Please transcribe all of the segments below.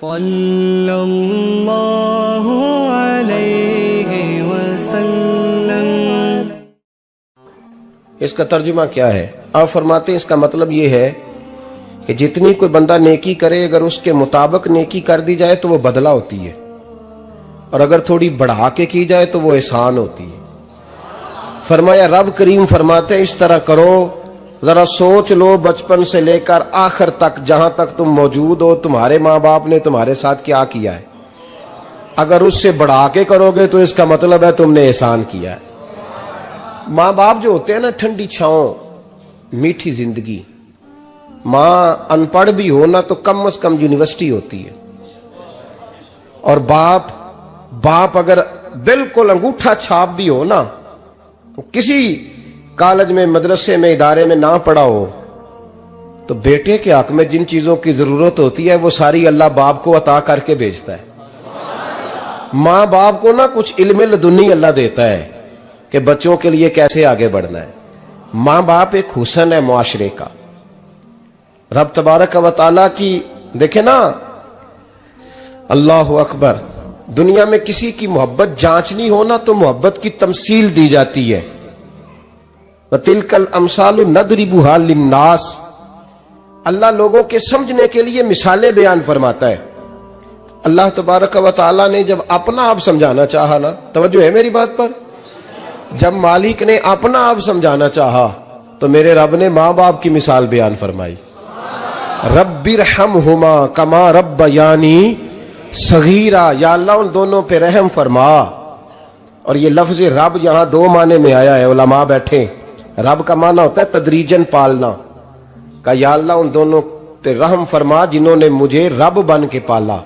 صلی اللہ علیہ وسلم۔ اس کا ترجمہ کیا ہے؟ آپ فرماتے ہیں اس کا مطلب یہ ہے کہ جتنی کوئی بندہ نیکی کرے اگر اس کے مطابق نیکی کر دی جائے تو وہ بدلہ ہوتی ہے، اور اگر تھوڑی بڑھا کے کی جائے تو وہ احسان ہوتی ہے۔ فرمایا رب کریم فرماتے ہیں اس طرح کرو، ذرا سوچ لو بچپن سے لے کر آخر تک جہاں تک تم موجود ہو تمہارے ماں باپ نے تمہارے ساتھ کیا کیا ہے۔ اگر اس سے بڑھا کے کرو گے تو اس کا مطلب ہے تم نے احسان کیا ہے۔ ماں باپ جو ہوتے ہیں نا، ٹھنڈی چھاؤں، میٹھی زندگی۔ ماں ان پڑھ بھی ہو نا تو کم از کم یونیورسٹی ہوتی ہے، اور باپ اگر بالکل انگوٹھا چھاپ بھی ہو نا، کسی کالج میں مدرسے میں ادارے میں نہ پڑھا ہو، تو بیٹے کے حق میں جن چیزوں کی ضرورت ہوتی ہے وہ ساری اللہ باپ کو عطا کر کے بھیجتا ہے۔ ماں باپ کو نا کچھ علم لدنی اللہ دیتا ہے کہ بچوں کے لیے کیسے آگے بڑھنا ہے۔ ماں باپ ایک حسن ہے معاشرے کا۔ رب تبارک و تعالیٰ کی دیکھیں نا، اللہ اکبر، دنیا میں کسی کی محبت جانچنی ہو نا تو محبت کی تمثیل دی جاتی ہے۔ وَتِلْكَ الْأَمْثَالُ نَضْرِبُهَا لِلنَّاسِ، اللہ لوگوں کے سمجھنے کے لیے مثالیں بیان فرماتا ہے۔ اللہ تبارک و تعالیٰ نے جب اپنا آپ سمجھانا چاہا نا، توجہ ہے میری بات پر، جب مالک نے اپنا آپ سمجھانا چاہا تو میرے رب نے ماں باپ کی مثال بیان فرمائی۔ رب ارحمہما کما ربیانی صغیرا، یا اللہ ان دونوں پہ رحم فرما۔ اور یہ لفظ رب یہاں دو معنی میں آیا ہے، علماء بیٹھے۔ رب کا معنی ہوتا ہے تدریجن پالنا، کہ یا اللہ ان دونوں پہ رحم فرما جنہوں نے مجھے رب بن کے پالا۔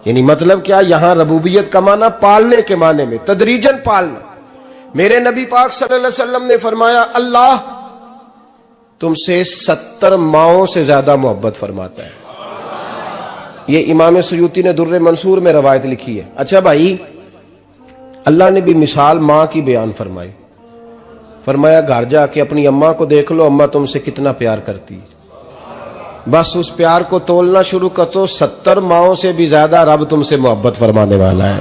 یعنی مطلب کیا؟ یہاں ربوبیت کا معنی پالنے کے معنی میں، تدریجن پالنا۔ میرے نبی پاک صلی اللہ علیہ وسلم نے فرمایا اللہ تم سے 70 ماؤں سے زیادہ محبت فرماتا ہے۔ یہ امام سیوطی نے در منصور میں روایت لکھی ہے۔ اچھا بھائی، اللہ نے بھی مثال ماں کی بیان فرمائی۔ فرمایا گھر جا کے اپنی اماں کو دیکھ لو، اماں تم سے کتنا پیار کرتی ہے، بس اس پیار کو تولنا شروع کر تو 70 ماؤں سے بھی زیادہ رب تم سے محبت فرمانے والا ہے۔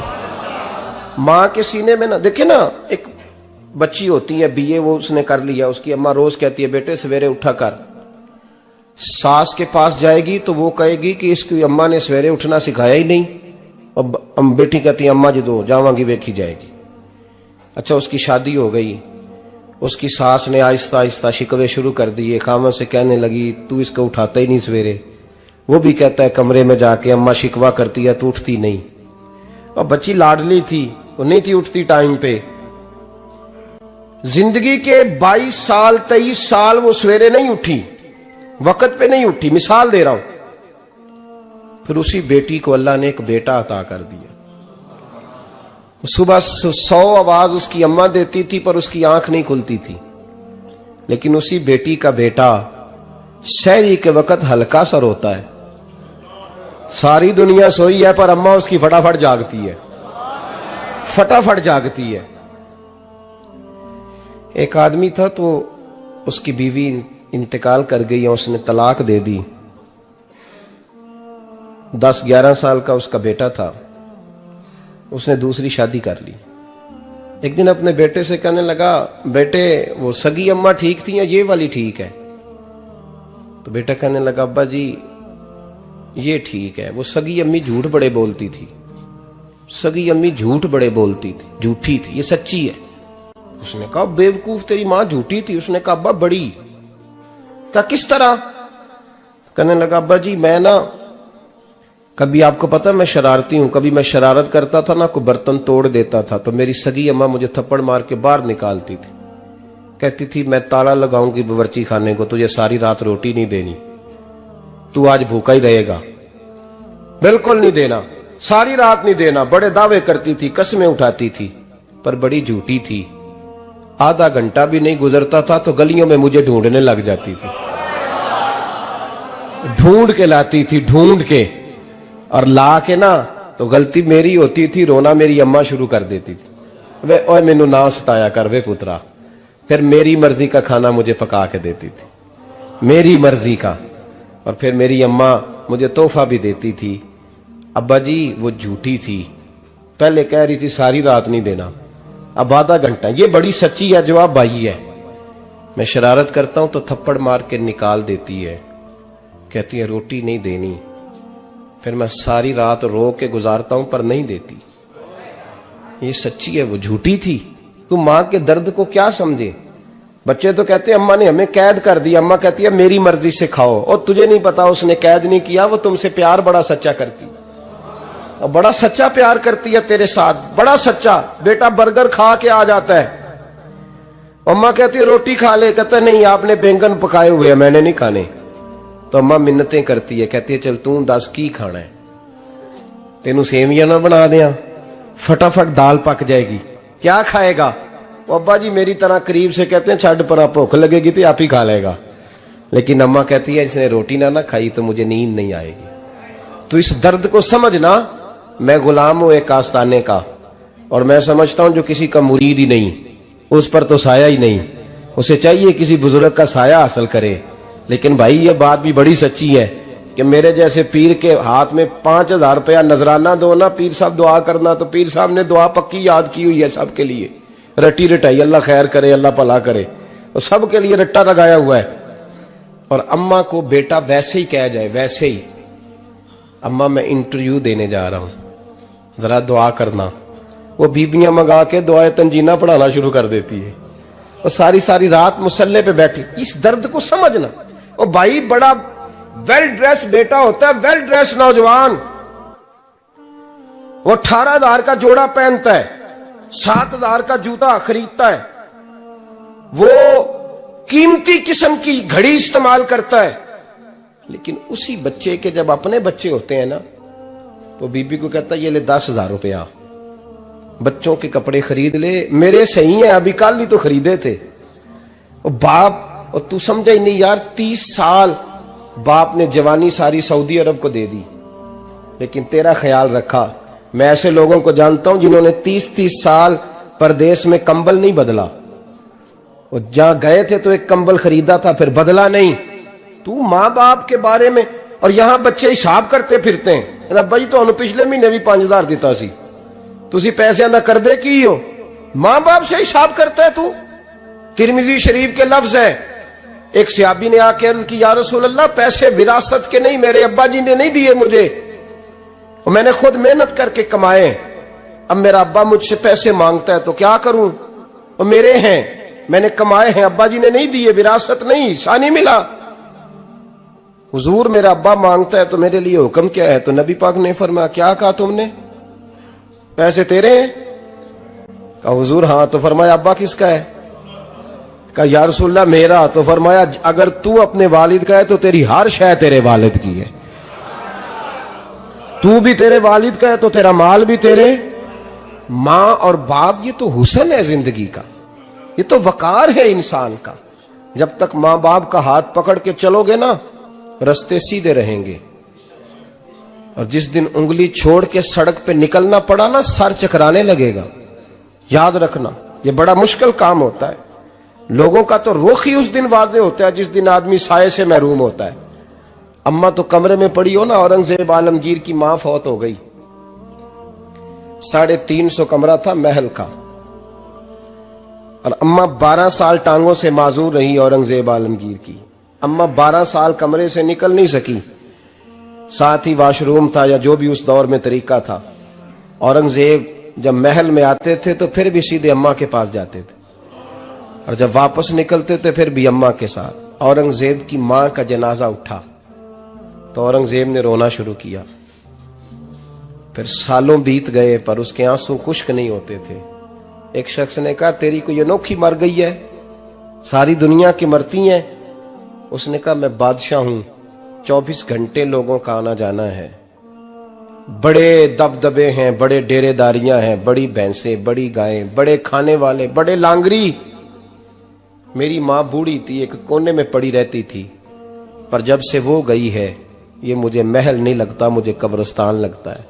ماں کے سینے میں نا، دیکھیں نا، ایک بچی ہوتی ہے BA، وہ اس نے کر لیا، اس کی اماں روز کہتی ہے بیٹے سویرے اٹھا کر۔ ساس کے پاس جائے گی تو وہ کہے گی کہ اس کی اماں نے سویرے اٹھنا سکھایا ہی نہیں، اور بیٹی کہتی ہے اماں جدو جاواں گی ویکھی جائے گی۔ اچھا اس کی شادی ہو گئی، اس کی ساس نے آہستہ آہستہ شکوے شروع کر دیے، خامن سے کہنے لگی تو اس کو اٹھاتا ہی نہیں سویرے۔ وہ بھی کہتا ہے کمرے میں جا کے اماں شکوہ کرتی ہے تو اٹھتی نہیں۔ اور بچی لاڈلی تھی، وہ نہیں تھی اٹھتی ٹائم پہ۔ زندگی کے 22 سال 23 سال وہ سویرے نہیں اٹھی، وقت پہ نہیں اٹھی، مثال دے رہا ہوں۔ پھر اسی بیٹی کو اللہ نے ایک بیٹا عطا کر دیا۔ صبح 100 آواز اس کی اماں دیتی تھی پر اس کی آنکھ نہیں کھلتی تھی، لیکن اسی بیٹی کا بیٹا سحری کے وقت ہلکا سا روتا ہے، ساری دنیا سوئی ہے پر اماں اس کی فٹافٹ جاگتی ہے، فٹافٹ جاگتی ہے۔ ایک آدمی تھا تو اس کی بیوی انتقال کر گئی اور اس نے طلاق دے دی۔ 10-11 سال کا اس کا بیٹا تھا، اس نے دوسری شادی کر لی۔ ایک دن اپنے بیٹے سے کہنے لگا بیٹے وہ سگی اماں ٹھیک تھی یا یہ والی ٹھیک ہے؟ تو بیٹا کہنے لگا ابا جی یہ ٹھیک ہے، وہ سگی امی جھوٹ بڑے بولتی تھی، سگی امی جھوٹ بڑے بولتی تھی، جھوٹی تھی، یہ سچی ہے۔ اس نے کہا بیوقوف تیری ماں جھوٹی تھی؟ اس نے کہا ابا بڑی۔ کہا کس طرح؟ کہنے لگا ابا جی میں نا کبھی، آپ کو پتا میں شرارتی ہوں، کبھی میں شرارت کرتا تھا نا، کوئی برتن توڑ دیتا تھا تو میری سگی اماں مجھے تھپڑ مار کے باہر نکالتی تھی، کہتی تھی میں تالا لگاؤں گی باورچی خانے کو، تجھے ساری رات روٹی نہیں دینی، تو آج بھوکا ہی رہے گا، بالکل نہیں دینا، ساری رات نہیں دینا۔ بڑے دعوے کرتی تھی، قسمیں اٹھاتی تھی، پر بڑی جھوٹی تھی۔ آدھا گھنٹہ بھی نہیں گزرتا تھا تو گلیوں میں مجھے ڈھونڈنے لگ جاتی تھی، ڈھونڈ کے لاتی تھی، ڈھونڈ کے، اور لا کے نا تو غلطی میری ہوتی تھی، رونا میری اماں شروع کر دیتی تھی، وے اوے مینوں نہ ستایا کر وے پترا۔ پھر میری مرضی کا کھانا مجھے پکا کے دیتی تھی، میری مرضی کا، اور پھر میری اماں مجھے تحفہ بھی دیتی تھی، ابا جی وہ جھوٹی تھی، پہلے کہہ رہی تھی ساری رات نہیں دینا، اب آدھا گھنٹہ۔ یہ بڑی سچی ہے جواب بھائی ہے۔ میں شرارت کرتا ہوں تو تھپڑ مار کے نکال دیتی ہے، کہتی ہے روٹی نہیں دینی، پھر میں ساری رات رو کے گزارتا ہوں پر نہیں دیتی۔ یہ سچی ہے، وہ جھوٹی تھی۔ تو ماں کے درد کو کیا سمجھے؟ بچے تو کہتے ہیں اماں نے ہمیں قید کر دیا، اماں کہتی ہے میری مرضی سے کھاؤ، اور تجھے نہیں پتا اس نے قید نہیں کیا، وہ تم سے پیار بڑا سچا کرتی، اور بڑا سچا پیار کرتی ہے تیرے ساتھ، بڑا سچا۔ بیٹا برگر کھا کے آ جاتا ہے، اماں کہتی ہے روٹی کھا لے، کہتا ہے نہیں آپ نے بینگن پکائے ہوئے ہیں میں نے نہیں کھانے، تو اماں منتیں کرتی ہے، کہتی ہے چل تم دس کی کھانا ہے، تینوں سیویاں نہ بنا دیاں، فٹافٹ دال پک جائے گی، کیا کھائے گا؟ وہ ابا جی میری طرح قریب سے کہتے ہیں چھڈ پر بھوک لگے گی تو آپ ہی کھا لے گا، لیکن اماں کہتی ہے اس نے روٹی نہ کھائی تو مجھے نیند نہیں آئے گی۔ تو اس درد کو سمجھنا، میں غلام ہوں ایک آستانے کا، اور میں سمجھتا ہوں جو کسی کا مرید ہی نہیں اس پر تو سایہ ہی نہیں، اسے چاہیے کسی بزرگ کا سایہ حاصل کرے۔ لیکن بھائی یہ بات بھی بڑی سچی ہے کہ میرے جیسے پیر کے ہاتھ میں 5000 روپیہ نذرانہ دو نا، پیر صاحب دعا کرنا، تو پیر صاحب نے دعا پکی یاد کی ہوئی ہے سب کے لیے، رٹی رٹائی، اللہ خیر کرے اللہ بھلا کرے، اور سب کے لیے رٹا لگایا ہوا ہے۔ اور اماں کو بیٹا ویسے ہی کہہ جائے، ویسے ہی اماں میں انٹرویو دینے جا رہا ہوں ذرا دعا کرنا، وہ بیبیاں منگا کے دعائے تنجینہ پڑھانا شروع کر دیتی ہے، اور ساری ساری رات مسلح پہ بیٹھی۔ اس درد کو سمجھنا۔ اور بھائی بڑا ویل ڈریس بیٹا ہوتا ہے، ویل ڈریس نوجوان، وہ 18,000 کا جوڑا پہنتا ہے، 7,000 کا جوتا خریدتا ہے، وہ قیمتی قسم کی گھڑی استعمال کرتا ہے، لیکن اسی بچے کے جب اپنے بچے ہوتے ہیں نا تو بی بی کو کہتا ہے یہ لے 10,000 روپیہ، بچوں کے کپڑے خرید لے، میرے صحیح ہیں ابھی کل ہی تو خریدے تھے۔ اور باپ، اور تو سمجھا ہی نہیں یار، 30 سال باپ نے جوانی ساری سعودی عرب کو دے دی، لیکن تیرا خیال رکھا۔ میں ایسے لوگوں کو جانتا ہوں جنہوں نے 30 سال پردیس میں کمبل نہیں بدلا، اور جہاں گئے تھے تو ایک کمبل خریدا تھا پھر بدلا نہیں۔ تو ماں باپ کے بارے میں، اور یہاں بچے حساب کرتے پھرتے ہیں، ابا جی تو پچھلے مہینے بھی 5,000 دیتا سی، تسی پیسے اندر کر دے کی ہو، ماں باپ سے حساب کرتا ہے تو۔ ترمذی شریف کے لفظ ہیں، ایک صحابی نے آ کے عرض کی یا رسول اللہ پیسے وراثت کے نہیں، میرے ابا جی نے نہیں دیے مجھے، اور میں نے خود محنت کر کے کمائے، اب میرا ابا مجھ سے پیسے مانگتا ہے تو کیا کروں، اور میرے ہیں میں نے کمائے ہیں، ابا جی نے نہیں دیے، وراثت نہیں، حصہ نہیں ملا۔ حضور میرا ابا مانگتا ہے تو میرے لیے حکم کیا ہے؟ تو نبی پاک نے فرمایا کیا کہا تم نے؟ پیسے تیرے ہیں؟ کہا حضور ہاں۔ تو فرمایا ابا کس کا ہے؟ کہا یا رسول اللہ میرا۔ تو فرمایا اگر تو اپنے والد کا ہے تو تیری ہر شے تیرے والد کی ہے، تو بھی تیرے والد کا ہے تو تیرا مال بھی تیرے۔ ماں اور باپ یہ تو حسن ہے زندگی کا، یہ تو وقار ہے انسان کا۔ جب تک ماں باپ کا ہاتھ پکڑ کے چلو گے نا رستے سیدھے رہیں گے، اور جس دن انگلی چھوڑ کے سڑک پہ نکلنا پڑا نا سر چکرانے لگے گا۔ یاد رکھنا یہ بڑا مشکل کام ہوتا ہے، لوگوں کا تو رخ ہی اس دن واضح ہوتا ہے جس دن آدمی سائے سے محروم ہوتا ہے۔ اماں تو کمرے میں پڑی ہو نا، اورنگزیب عالمگیر کی ماں فوت ہو گئی، 350 کمرہ تھا محل کا، اور اماں 12 سال ٹانگوں سے معذور رہی اورنگزیب عالمگیر کی۔ اماں 12 سال کمرے سے نکل نہیں سکی، ساتھ ہی واش روم تھا یا جو بھی اس دور میں طریقہ تھا۔ اورنگزیب جب محل میں آتے تھے تو پھر بھی سیدھے اماں کے پاس جاتے تھے، اور جب واپس نکلتے تھے پھر بھی اماں کے ساتھ۔ اورنگزیب کی ماں کا جنازہ اٹھا تو اورنگزیب نے رونا شروع کیا، پھر سالوں بیت گئے پر اس کے آنسو خشک نہیں ہوتے تھے۔ ایک شخص نے کہا تیری کوئی انوکھی مر گئی ہے، ساری دنیا کی مرتی ہیں؟ اس نے کہا میں بادشاہ ہوں، 24 گھنٹے لوگوں کا آنا جانا ہے، بڑے دبدبے ہیں، بڑے ڈیرے داریاں ہیں، بڑی بھینسیں، بڑی گائیں، بڑے کھانے والے، بڑے لانگری۔ میری ماں بوڑھی تھی، ایک کونے میں پڑی رہتی تھی، پر جب سے وہ گئی ہے یہ مجھے محل نہیں لگتا، مجھے قبرستان لگتا ہے،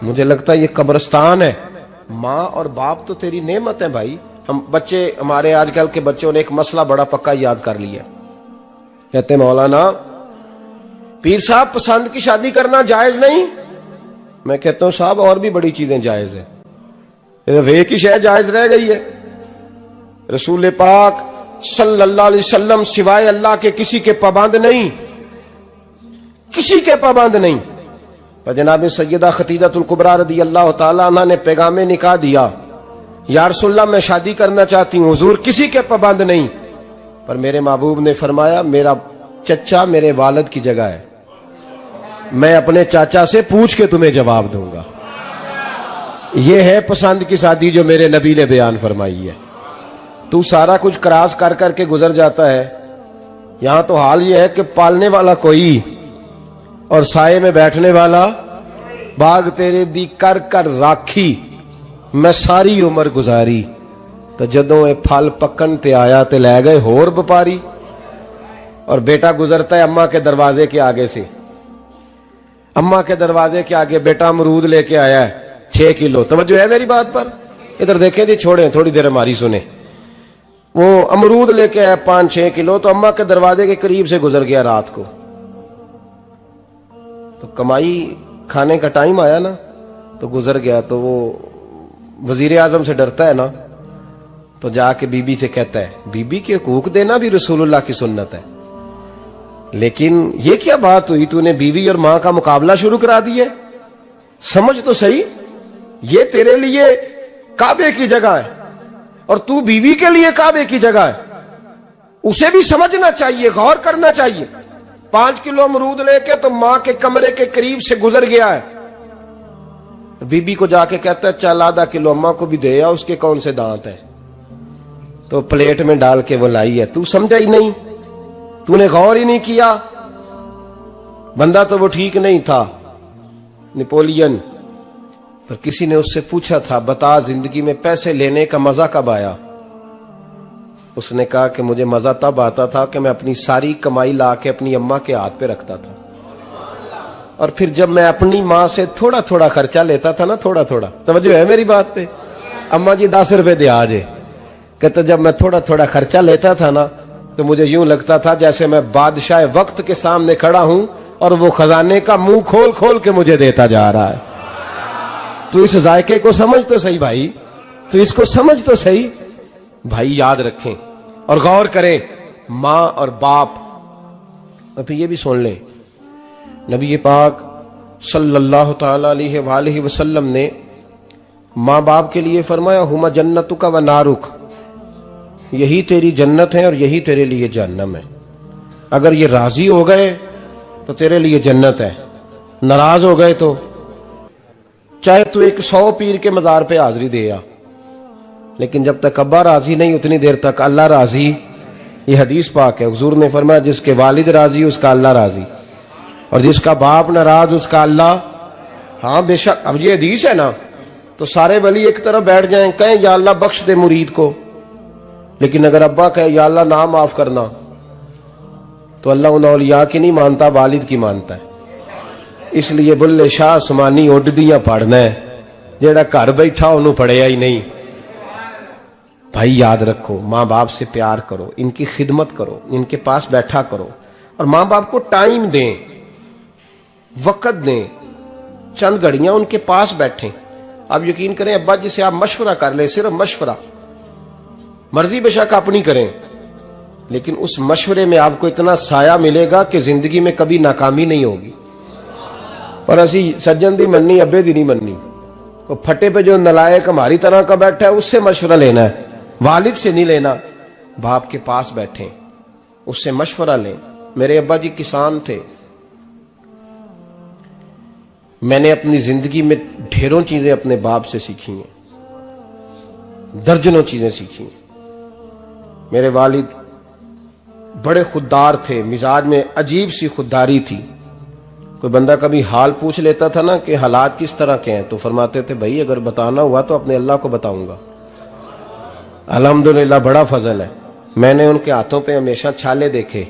مجھے لگتا ہے یہ قبرستان ہے۔ ماں اور باپ تو تیری نعمت ہے بھائی۔ ہم بچے، ہمارے آج کل کے بچوں نے ایک مسئلہ بڑا پکا یاد کر لیا، کہتے مولانا پیر صاحب پسند کی شادی کرنا جائز نہیں، میں کہتا ہوں صاحب اور بھی بڑی چیزیں جائز ہیں، صرف ایک ہی شے جائز رہ گئی ہے۔ رسول پاک صلی اللہ علیہ وسلم سوائے اللہ کے کسی کے پابند نہیں، کسی کے پابند نہیں۔ پر جناب سیدہ خدیجہ الکبریٰ رضی اللہ تعالیٰ عنہ نے پیغام نکاح دیا، یا رسول اللہ میں شادی کرنا چاہتی ہوں، حضور کسی کے پابند نہیں، پر میرے محبوب نے فرمایا میرا چچا میرے والد کی جگہ ہے، میں اپنے چاچا سے پوچھ کے تمہیں جواب دوں گا۔ یہ ہے پسند کی شادی جو میرے نبی نے بیان فرمائی ہے۔ تو سارا کچھ کراس کر کر کے گزر جاتا ہے، یہاں تو حال یہ ہے کہ پالنے والا کوئی اور سائے میں بیٹھنے والا، باغ تیرے دی کر کر راکھی میں ساری عمر گزاری، تو جدوں اے پھل پکن تے آیا تے لے گئے ہور بپاری۔ اور بیٹا گزرتا ہے اماں کے دروازے کے آگے سے، اماں کے دروازے کے آگے بیٹا امرود لے کے آیا ہے 6 کلو، توجہ ہے میری بات پر؟ ادھر دیکھیں جی، چھوڑیں تھوڑی دیر ہماری سنیں۔ وہ امرود لے کے آیا 5-6 کلو، تو اماں کے دروازے کے قریب سے گزر گیا رات کو، تو کمائی کھانے کا ٹائم آیا نا، تو گزر گیا۔ تو وہ وزیر اعظم سے ڈرتا ہے نا، تو جا کے بی بی سے کہتا ہے بی بی کے حقوق دینا بھی رسول اللہ کی سنت ہے، لیکن یہ کیا بات ہوئی، تو نے بیوی اور ماں کا مقابلہ شروع کرا دی ہے؟ سمجھ تو صحیح، یہ تیرے لیے کعبے کی جگہ ہے اور تو بیوی کے لیے کعبے کی جگہ ہے، اسے بھی سمجھنا چاہیے، غور کرنا چاہیے۔ 5 کلو امرود لے کے تو ماں کے کمرے کے قریب سے گزر گیا ہے، بی بی کو جا کے کہتا ہے چل آدھا کلو اماں کو بھی دے آ، اس کے کون سے دانت ہیں، تو پلیٹ میں ڈال کے وہ لائی ہے۔ تو سمجھا ہی نہیں، تو نے غور ہی نہیں کیا۔ بندہ تو وہ ٹھیک نہیں تھا، نپولین، پر کسی نے اس سے پوچھا تھا بتا زندگی میں پیسے لینے کا مزہ کب آیا؟ اس نے کہا کہ مجھے مزہ تب آتا تھا کہ میں اپنی ساری کمائی لا کے اپنی اماں کے ہاتھ پہ رکھتا تھا، اور پھر جب میں اپنی ماں سے تھوڑا تھوڑا خرچہ لیتا تھا نا، تھوڑا تھوڑا، توجہ ہے میری بات پہ؟ اماں جی 10 روپے دے آجے، کہتا جب میں تھوڑا تھوڑا خرچہ لیتا تھا نا، تو مجھے یوں لگتا تھا جیسے میں بادشاہ وقت کے سامنے کھڑا ہوں اور وہ خزانے کا منہ کھول کھول کے مجھے دیتا جا رہا ہے۔ تو اس ذائقے کو سمجھ تو صحیح بھائی، تو اس کو سمجھ تو صحیح بھائی، یاد رکھیں اور غور کریں۔ ماں اور باپ، اور پھر یہ بھی سن لیں، نبی پاک صلی اللہ تعالی علیہ وآلہ وسلم نے ماں باپ کے لیے فرمایا ہما جنتک و نارک، یہی تیری جنت ہے اور یہی تیرے لیے جہنم ہے۔ اگر یہ راضی ہو گئے تو تیرے لیے جنت ہے، ناراض ہو گئے تو چاہے تو 100 پیر کے مزار پہ حاضری دے آ، لیکن جب تک ابا راضی نہیں اتنی دیر تک اللہ راضی۔ یہ حدیث پاک ہے، حضور نے فرمایا جس کے والد راضی اس کا اللہ راضی، اور جس کا باپ ناراض اس کا اللہ۔ ہاں بے شک، اب یہ حدیث ہے نا، تو سارے ولی ایک طرف بیٹھ جائیں کہیں یا اللہ بخش دے مرید کو، لیکن اگر ابا کہے یا اللہ نہ معاف کرنا، تو اللہ ان اولیاء کی نہیں مانتا، والد کی مانتا ہے۔ اس لیے بلے شاہ آسمانی اڈ دیاں پڑھنا ہے، جیڑا گھر بیٹھا انہوں پڑھیا ہی نہیں۔ بھائی یاد رکھو، ماں باپ سے پیار کرو، ان کی خدمت کرو، ان کے پاس بیٹھا کرو، اور ماں باپ کو ٹائم دیں، وقت دیں، چند گھڑیاں ان کے پاس بیٹھیں۔ آپ یقین کریں ابا جی سے آپ مشورہ کر لیں، صرف مشورہ، مرضی بے شک اپنی کریں، لیکن اس مشورے میں آپ کو اتنا سایہ ملے گا کہ زندگی میں کبھی ناکامی نہیں ہوگی۔ اور اسی سجن دی مننی ابے دی نہیں مننی، وہ پھٹے پہ جو نلائق ہماری طرح کا بیٹھا ہے اس سے مشورہ لینا ہے، والد سے نہیں لینا۔ باپ کے پاس بیٹھیں، اس سے مشورہ لیں۔ میرے ابا جی کسان تھے، میں نے اپنی زندگی میں ڈھیروں چیزیں اپنے باپ سے سیکھی ہیں، درجنوں چیزیں سیکھی ہیں۔ میرے والد بڑے خوددار تھے، مزاج میں عجیب سی خودداری تھی۔ کوئی بندہ کبھی حال پوچھ لیتا تھا نا کہ حالات کس طرح کے ہیں، تو فرماتے تھے بھائی اگر بتانا ہوا تو اپنے اللہ کو بتاؤں گا۔ الحمدللہ بڑا فضل ہے، میں نے ان کے ہاتھوں پہ ہمیشہ چھالے دیکھے،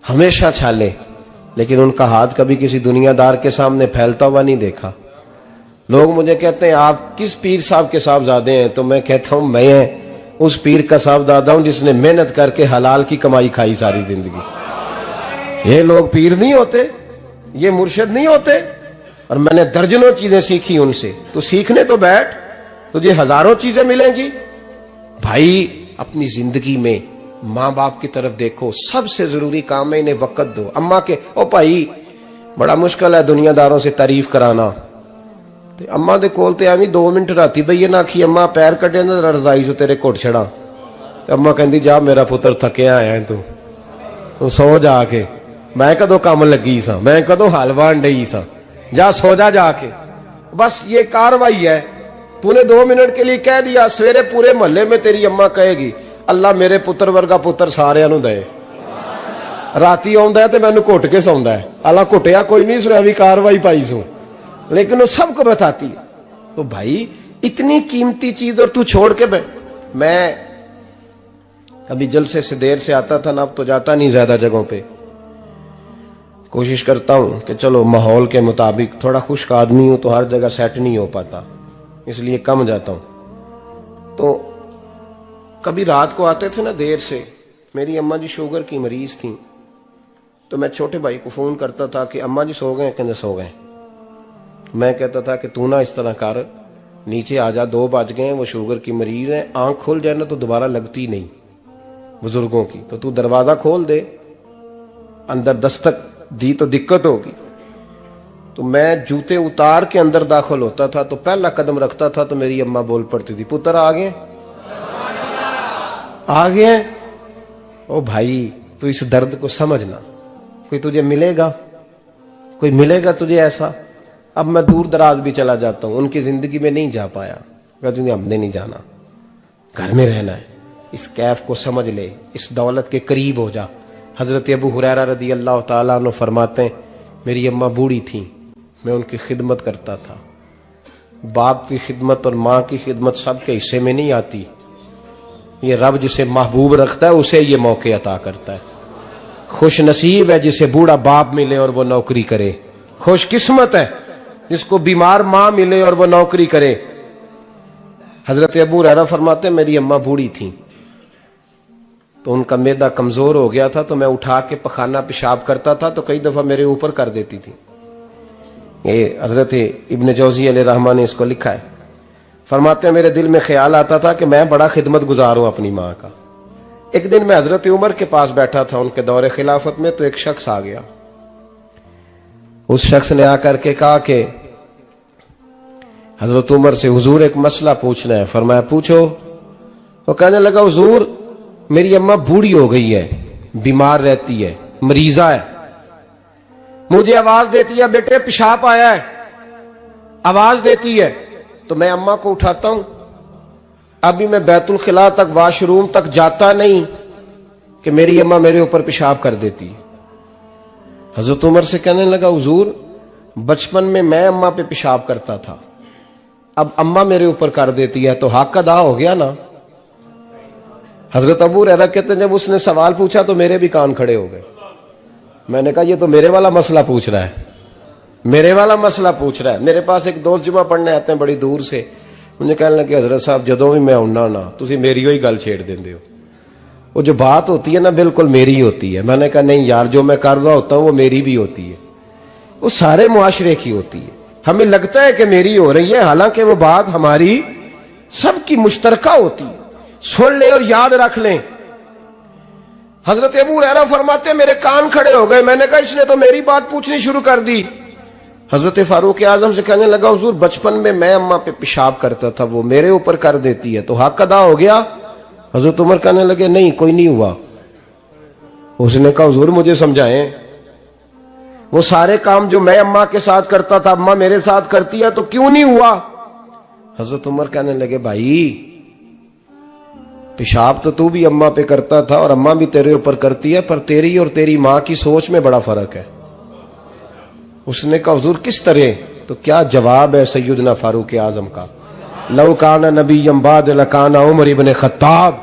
ہمیشہ چھالے، لیکن ان کا ہاتھ کبھی کسی دنیا دار کے سامنے پھیلتا ہوا نہیں دیکھا۔ لوگ مجھے کہتے ہیں آپ کس پیر صاحب کے صاحبزادے ہیں، تو میں کہتا ہوں میں اس پیر کا صاحبزادہ ہوں جس نے محنت کر کے حلال کی کمائی کھائی ساری زندگی۔ یہ لوگ پیر نہیں ہوتے، یہ مرشد نہیں ہوتے، اور میں نے درجنوں چیزیں سیکھی ان سے. تو سیکھنے تو بیٹھ, تجھے ہزاروں چیزیں ملیں گی. بھائی اپنی زندگی میں ماں باپ کی طرف دیکھو, سب سے ضروری کام ہے انہیں وقت دو. اماں کے او بھائی بڑا مشکل ہے دنیا داروں سے تعریف کرانا. تے اماں دے کول تے ایویں 2 منٹ راتی بھئی نہ آکھی اماں پیر کٹے نہ رضائی جو تیرے گھٹ چھڑا. تے اماں کہندی جا میرا پتر تھکیا آیا ہے تو سو جا کے, میں کدوں کام لگی سا, میں کدوں حال وان ڈئی سا, جا سو جا کے. بس یہ کاروائی ہے. تو نے 2 منٹ کے لیے کہہ دیا, سویرے پورے محلے میں تیری اماں کہے گی اللہ میرے پتر ورگا پتر سارے نو دے. راتی آندا ہے تے مینوں گھٹ کے سوندا ہے, اللہ گھٹیا کوئی نہیں سنیا بھی کاروائی پائی سو, لیکن وہ سب کو بتاتی ہے. تو بھائی اتنی قیمتی چیز اور تو چھوڑ کے میں کبھی جلسے سے دیر سے آتا تھا نا, اب تو جاتا نہیں زیادہ جگہوں پہ. کوشش کرتا ہوں کہ چلو ماحول کے مطابق, تھوڑا خشک آدمی ہوں تو ہر جگہ سیٹ نہیں ہو پاتا, اس لیے کم جاتا ہوں. تو کبھی رات کو آتے تھے نا دیر سے, میری اماں جی شوگر کی مریض تھیں, تو میں چھوٹے بھائی کو فون کرتا تھا کہ اماں جی سو گئے, کہنے سو گئے. میں کہتا تھا کہ تو نہ اس طرح کر, نیچے آ جا, 2 بج گئے, وہ شوگر کی مریض ہیں, آنکھ کھل جائے نا تو دوبارہ لگتی نہیں بزرگوں کی, تو دروازہ کھول دے, اندر دستک دی تو دقت ہوگی. تو میں جوتے اتار کے اندر داخل ہوتا تھا, تو پہلا قدم رکھتا تھا تو میری اماں بول پڑتی تھی پتر آ گئے آ گئے. او بھائی تو اس درد کو سمجھنا, کوئی تجھے ملے گا, کوئی ملے گا تجھے ایسا. اب میں دور دراز بھی چلا جاتا ہوں, ان کی زندگی میں نہیں جا پایا, کہتے ہیں ہم نے نہیں جانا, گھر میں رہنا ہے. اس کیف کو سمجھ لے, اس دولت کے قریب ہو جا. حضرت ابو ہریرہ رضی اللہ تعالیٰ عنہ فرماتے ہیں میری اماں بوڑھی تھیں, میں ان کی خدمت کرتا تھا. باپ کی خدمت اور ماں کی خدمت سب کے حصے میں نہیں آتی, یہ رب جسے محبوب رکھتا ہے اسے یہ موقع عطا کرتا ہے. خوش نصیب ہے جسے بوڑھا باپ ملے اور وہ نوکری کرے, خوش قسمت ہے جس کو بیمار ماں ملے اور وہ نوکری کرے. حضرت ابو ہریرہ فرماتے ہیں میری اماں بوڑھی تھیں, تو ان کا معدہ کمزور ہو گیا تھا, تو میں اٹھا کے پخانہ پیشاب کرتا تھا تو کئی دفعہ میرے اوپر کر دیتی تھی. یہ حضرت ابن جوزی علیہ رحمہ نے اس کو لکھا ہے. فرماتے ہیں میرے دل میں خیال آتا تھا کہ میں بڑا خدمت گزار ہوں اپنی ماں کا. ایک دن میں حضرت عمر کے پاس بیٹھا تھا ان کے دور خلافت میں, تو ایک شخص آ گیا. اس شخص نے آ کر کے کہا کہ حضرت عمر سے حضور ایک مسئلہ پوچھنا ہے. فرمایا پوچھو. وہ کہنے لگا حضور میری اماں بوڑھی ہو گئی ہے, بیمار رہتی ہے, مریضہ ہے, مجھے آواز دیتی ہے بیٹے پیشاب آیا ہے, آواز دیتی ہے, تو میں اماں کو اٹھاتا ہوں. ابھی میں بیت الخلاء تک, واش روم تک جاتا نہیں کہ میری اماں میرے اوپر پیشاب کر دیتی. حضرت عمر سے کہنے لگا حضور بچپن میں اماں پہ پیشاب کرتا تھا, اب اماں میرے اوپر کر دیتی ہے تو حق ادا ہو گیا نا. حضرت ابو ہریرہ کہتے ہیں جب اس نے سوال پوچھا تو میرے بھی کان کھڑے ہو گئے. میں نے کہا یہ تو میرے والا مسئلہ پوچھ رہا ہے, میرے والا مسئلہ پوچھ رہا ہے. میرے پاس ایک دوست جمعہ پڑھنے آتے ہیں بڑی دور سے, مجھے کہنے لگے حضرت صاحب جدوں بھی میں آنا نا تسی میری ہوئی گل چھیڑ دیندے ہو, وہ جو بات ہوتی ہے نا بالکل میری ہوتی ہے. میں نے کہا نہیں یار جو میں کر رہا ہوتا ہوں وہ میری بھی ہوتی ہے, وہ سارے معاشرے کی ہوتی ہے. ہمیں لگتا ہے کہ میری ہو رہی ہے, حالانکہ وہ بات ہماری سب کی مشترکہ ہوتی ہے. سن لیں اور یاد رکھ لیں. حضرت ابو ہریرہ فرماتے ہیں میرے کان کھڑے ہو گئے. میں نے کہا اس نے تو میری بات پوچھنی شروع کر دی. حضرت فاروق اعظم سے کہنے لگا حضور بچپن میں اماں پہ پیشاب کرتا تھا, وہ میرے اوپر کر دیتی ہے تو حق ادا ہو گیا. حضرت عمر کہنے لگے نہیں کوئی نہیں ہوا. اس نے کہا حضور مجھے سمجھائیں, وہ سارے کام جو میں اماں کے ساتھ کرتا تھا اماں میرے ساتھ کرتی ہے تو کیوں نہیں ہوا. حضرت عمر کہنے لگے بھائی پیشاب تو بھی اماں پہ کرتا تھا اور اماں بھی تیرے اوپر کرتی ہے, پر تیری اور تیری ماں کی سوچ میں بڑا فرق ہے. اس نے کہا حضور کس طرح؟ تو کیا جواب ہے سیدنا فاروق اعظم کا, لو کان نبی بعد لکان عمر ابن خطاب.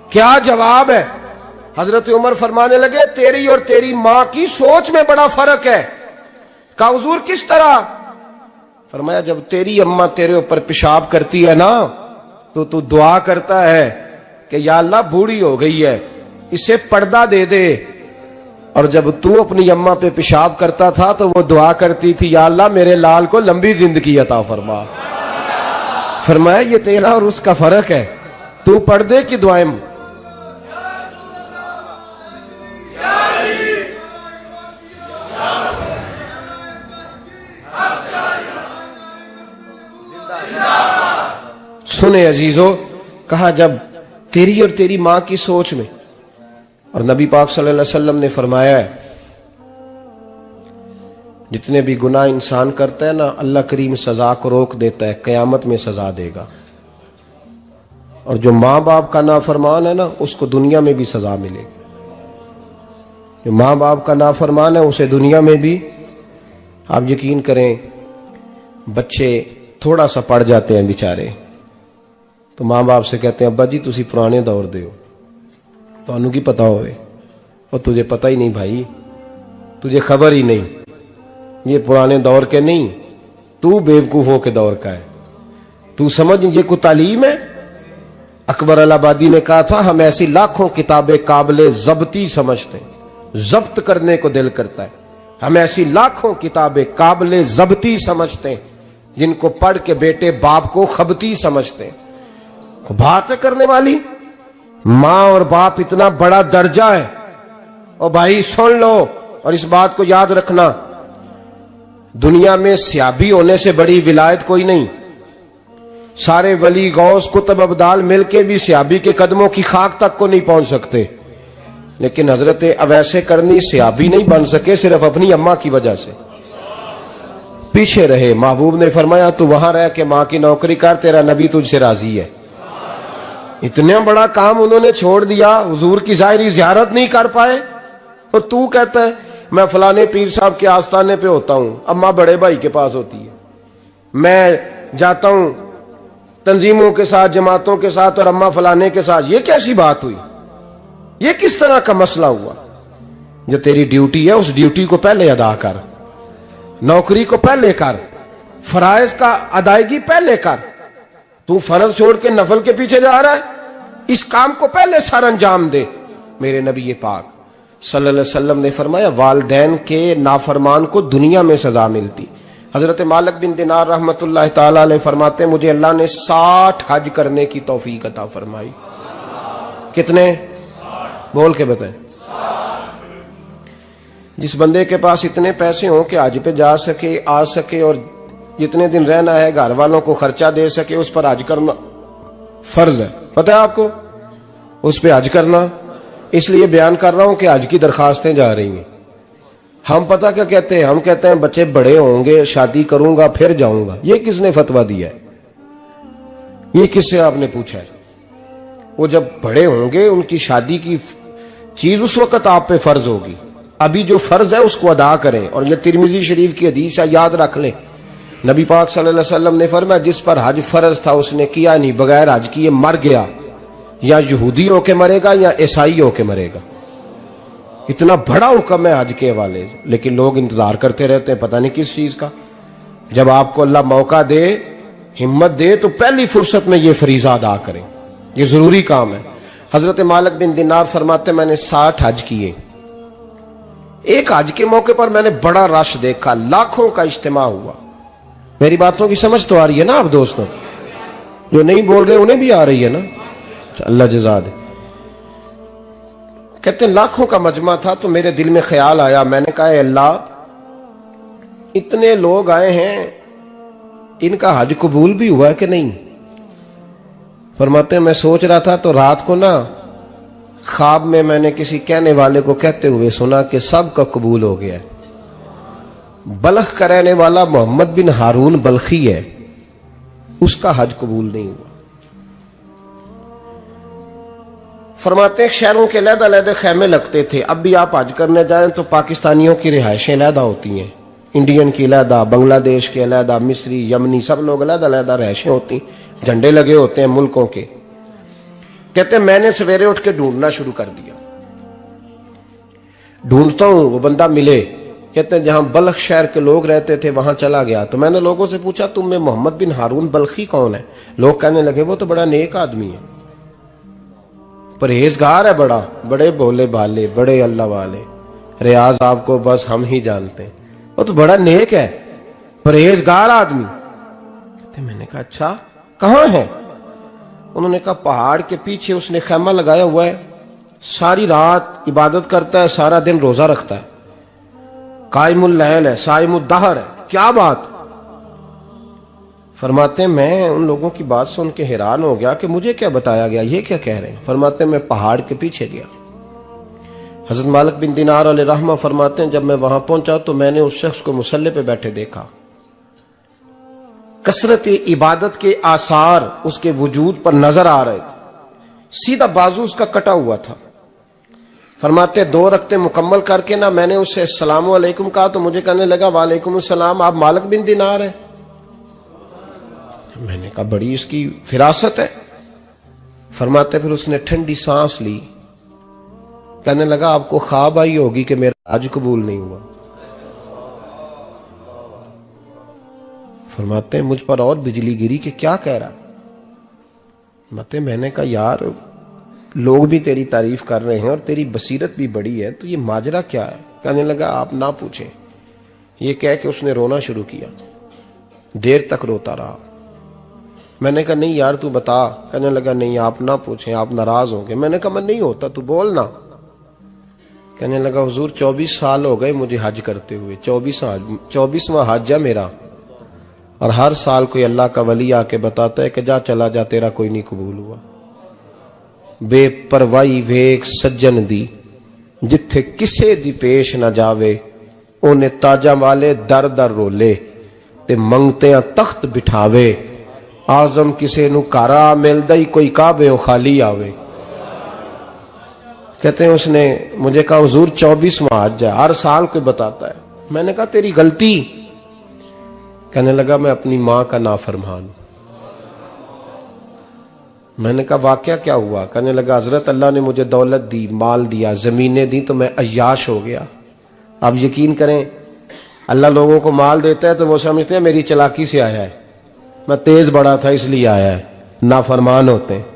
کیا جواب ہے؟ حضرت عمر فرمانے لگے تیری اور تیری ماں کی سوچ میں بڑا فرق ہے. کہا حضور کس طرح؟ فرمایا جب تیری اماں تیرے اوپر پیشاب کرتی ہے نا تو دعا کرتا ہے کہ یا اللہ بوڑھی ہو گئی ہے اسے پردہ دے دے, اور جب تو اپنی اماں پہ پیشاب کرتا تھا تو وہ دعا کرتی تھی یا اللہ میرے لال کو لمبی زندگی عطا فرما. فرمایا یہ تیرا اور اس کا فرق ہے, تو پردے کی دعائیں. سنے عزیزو, کہا جب تیری اور تیری ماں کی سوچ میں, اور نبی پاک صلی اللہ علیہ وسلم نے فرمایا ہے جتنے بھی گناہ انسان کرتا ہے نا, اللہ کریم سزا کو روک دیتا ہے, قیامت میں سزا دے گا. اور جو ماں باپ کا نافرمان ہے نا, اس کو دنیا میں بھی سزا ملے گی. جو ماں باپ کا نافرمان ہے اسے دنیا میں بھی. آپ یقین کریں, بچے تھوڑا سا پڑ جاتے ہیں بیچارے, تو ماں باپ سے کہتے ہیں ابا جی تسی پرانے دور دے ہو, تو انہوں کی پتا ہوئے, اور تجھے پتہ ہی نہیں بھائی, تجھے خبر ہی نہیں, یہ پرانے دور کے نہیں, تو بیوقوفوں کے دور کا ہے. تو سمجھ یہ کوئی تعلیم ہے؟ اکبر الہآبادی نے کہا تھا ہم ایسی لاکھوں کتابیں قابل ضبطی سمجھتے ہیں, ضبط کرنے کو دل کرتا ہے. ہم ایسی لاکھوں کتابیں قابل ضبطی سمجھتے ہیں جن کو پڑھ کے بیٹے باپ کو خبتی سمجھتے ہیں. بات کرنے والی ماں اور باپ اتنا بڑا درجہ ہے. اور بھائی سن لو اور اس بات کو یاد رکھنا, دنیا میں سیابی ہونے سے بڑی ولایت کوئی نہیں. سارے ولی غوث کتب ابدال مل کے بھی سیابی کے قدموں کی خاک تک کو نہیں پہنچ سکتے. لیکن حضرت اویس کرنی سیابی نہیں بن سکے صرف اپنی اماں کی وجہ سے, پیچھے رہے. محبوب نے فرمایا تو وہاں رہ کے ماں کی نوکری کر, تیرا نبی تجھ سے راضی ہے. اتنا بڑا کام انہوں نے چھوڑ دیا, حضور کی ظاہری زیارت نہیں کر پائے. اور تو کہتا ہے میں فلانے پیر صاحب کے آستانے پہ ہوتا ہوں, اماں بڑے بھائی کے پاس ہوتی ہے, میں جاتا ہوں تنظیموں کے ساتھ جماعتوں کے ساتھ اور اماں فلانے کے ساتھ. یہ کیسی بات ہوئی؟ یہ کس طرح کا مسئلہ ہوا؟ جو تیری ڈیوٹی ہے اس ڈیوٹی کو پہلے ادا کر, نوکری کو پہلے کر, فرائض کا ادائیگی پہلے کر. تو فرض چھوڑ کے نفل کے پیچھے جا رہا ہے, اس کام کو پہلے سر انجام دے. میرے نبی پاک صلی اللہ علیہ وسلم نے فرمایا والدین کے نافرمان کو دنیا میں سزا ملتی. حضرت مالک بن دینار رحمت اللہ تعالی علیہ فرماتے ہیں مجھے اللہ نے 60 حج کرنے کی توفیق عطا فرمائی. کتنے؟ بول کے بتائیں. جس بندے کے پاس اتنے پیسے ہوں کہ حج پہ جا سکے, آ سکے, اور جتنے دن رہنا ہے گھر والوں کو خرچہ دے سکے, اس پر حج کرنا فرض ہے. پتہ ہے آپ کو اس پہ حج کرنا؟ اس لیے بیان کر رہا ہوں کہ حج کی درخواستیں جا رہی ہیں. ہم پتہ کیا کہتے ہیں؟ ہم کہتے ہیں بچے بڑے ہوں گے, شادی کروں گا پھر جاؤں گا. یہ کس نے فتویٰ دیا ہے؟ یہ کس سے آپ نے پوچھا ہے؟ وہ جب بڑے ہوں گے ان کی شادی کی چیز اس وقت آپ پہ فرض ہوگی. ابھی جو فرض ہے اس کو ادا کریں. اور یہ ترمذی شریف کی حدیث ہے, یاد رکھ لیں. نبی پاک صلی اللہ علیہ وسلم نے فرمایا جس پر حج فرض تھا اس نے کیا نہیں, بغیر حج کیے مر گیا, یا یہودی ہو کے مرے گا یا عیسائی ہو کے مرے گا. اتنا بڑا حکم ہے حج کے حوالے سے, لیکن لوگ انتظار کرتے رہتے ہیں پتہ نہیں کس چیز کا. جب آپ کو اللہ موقع دے, ہمت دے, تو پہلی فرصت میں یہ فریضہ ادا کریں, یہ ضروری کام ہے. حضرت مالک بن دینار فرماتے میں نے 60 حج کیے. ایک حج کے موقع پر میں نے بڑا رش دیکھا, لاکھوں کا اجتماع ہوا. میری باتوں کی سمجھ تو آ رہی ہے نا آپ دوستوں؟ جو نہیں بول رہے انہیں بھی آ رہی ہے نا؟ اللہ جزا دے. کہتے ہیں لاکھوں کا مجمع تھا, تو میرے دل میں خیال آیا, میں نے کہا اے اللہ اتنے لوگ آئے ہیں, ان کا حج قبول بھی ہوا ہے کہ نہیں؟ فرماتے ہیں میں سوچ رہا تھا تو رات کو نا خواب میں نے کسی کہنے والے کو کہتے ہوئے سنا کہ سب کا قبول ہو گیا ہے. بلخ کا رہنے والا محمد بن ہارون بلخی ہے, اس کا حج قبول نہیں ہوا. فرماتے ہیں شہروں کے علیحدہ علیحدہ خیمے لگتے تھے. اب بھی آپ حج کرنے جائیں تو پاکستانیوں کی رہائشیں علیحدہ ہوتی ہیں, انڈین کی علیحدہ, بنگلہ دیش کے علیحدہ, مصری, یمنی, سب لوگ علیحدہ علیحدہ رہائشیں ہوتی ہیں, جھنڈے لگے ہوتے ہیں ملکوں کے. کہتے ہیں میں نے سویرے اٹھ کے ڈھونڈنا شروع کر دیا, ڈھونڈتا ہوں وہ بندہ ملے. کہتے ہیں جہاں بلخ شہر کے لوگ رہتے تھے وہاں چلا گیا, تو میں نے لوگوں سے پوچھا تم میں محمد بن ہارون بلخی کون ہے؟ لوگ کہنے لگے وہ تو بڑا نیک آدمی ہے, پرہیزگار ہے, بڑے بولے بالے, بڑے اللہ والے. ریاض آپ کو بس ہم ہی جانتے ہیں، وہ تو بڑا نیک ہے، پرہیزگار آدمی۔ کہتے میں نے کہا اچھا کہاں ہے؟ انہوں نے کہا پہاڑ کے پیچھے اس نے خیمہ لگایا ہوا ہے، ساری رات عبادت کرتا ہے، سارا دن روزہ رکھتا ہے، قائم اللیل ہے، صائم الدہر ہے۔ کیا بات؟ فرماتے ہیں میں ان لوگوں کی بات سن کے حیران ہو گیا کہ مجھے کیا بتایا گیا، یہ کیا کہہ رہے ہیں؟ فرماتے ہیں میں پہاڑ کے پیچھے گیا۔ حضرت مالک بن دینار علیہ رحمہ فرماتے ہیں جب میں وہاں پہنچا تو میں نے اس شخص کو مصلی پہ بیٹھے دیکھا، کثرت عبادت کے آثار اس کے وجود پر نظر آ رہے تھے، سیدھا بازو اس کا کٹا ہوا تھا۔ فرماتے 2 رکعتیں مکمل کر کے نا میں نے اسے السلام علیکم کہا تو مجھے کہنے لگا وعلیکم السلام، آپ مالک بن دینار ہیں؟ میں نے کہا بڑی اس کی فراست ہے۔ فرماتے پھر اس نے ٹھنڈی سانس لی، کہنے لگا آپ کو خواب آئی ہوگی کہ میرا حج قبول نہیں ہوا۔ فرماتے ہیں مجھ پر اور بجلی گری کہ کیا کہہ رہا؟ فرماتے میں نے کہا یار لوگ بھی تیری تعریف کر رہے ہیں اور تیری بصیرت بھی بڑی ہے، تو یہ ماجرا کیا ہے؟ کہنے لگا آپ نہ پوچھیں۔ یہ کہہ کے اس نے رونا شروع کیا، دیر تک روتا رہا۔ میں نے کہا نہیں یار تو بتا۔ کہنے لگا نہیں آپ نہ پوچھیں، آپ ناراض ہوں گے۔ میں نے کہا میں نہیں ہوتا، تو بولنا۔ کہنے لگا حضور 24 سال ہو گئے مجھے حج کرتے ہوئے، 24واں حج ہے میرا، اور ہر سال کوئی اللہ کا ولی آ کے بتاتا ہے کہ جا چلا جا تیرا کوئی نہیں قبول ہوا۔ بے پروائی ویک سجن دی جتھے کسے دی پیش نہ جاوے، اونے تاجاں والے در در رولے تے منگتیاں تخت بٹھاوے، آزم کسے نو کارا ملدا ہی کوئی کعبے او خالی آوے۔ کہتے ہیں اس نے مجھے کہا حضور 24واں حج ہے، ہر سال کوئی بتاتا ہے۔ میں نے کہا تیری غلطی۔ کہنے لگا میں اپنی ماں کا نافرمان۔ میں نے کہا واقعہ کیا ہوا؟ کہنے لگا حضرت اللہ نے مجھے دولت دی، مال دیا، زمینیں دی تو میں عیاش ہو گیا۔ آپ یقین کریں اللہ لوگوں کو مال دیتا ہے تو وہ سمجھتے ہیں میری چلاکی سے آیا ہے، میں تیز بڑا تھا اس لیے آیا ہے، نافرمان ہوتے ہیں۔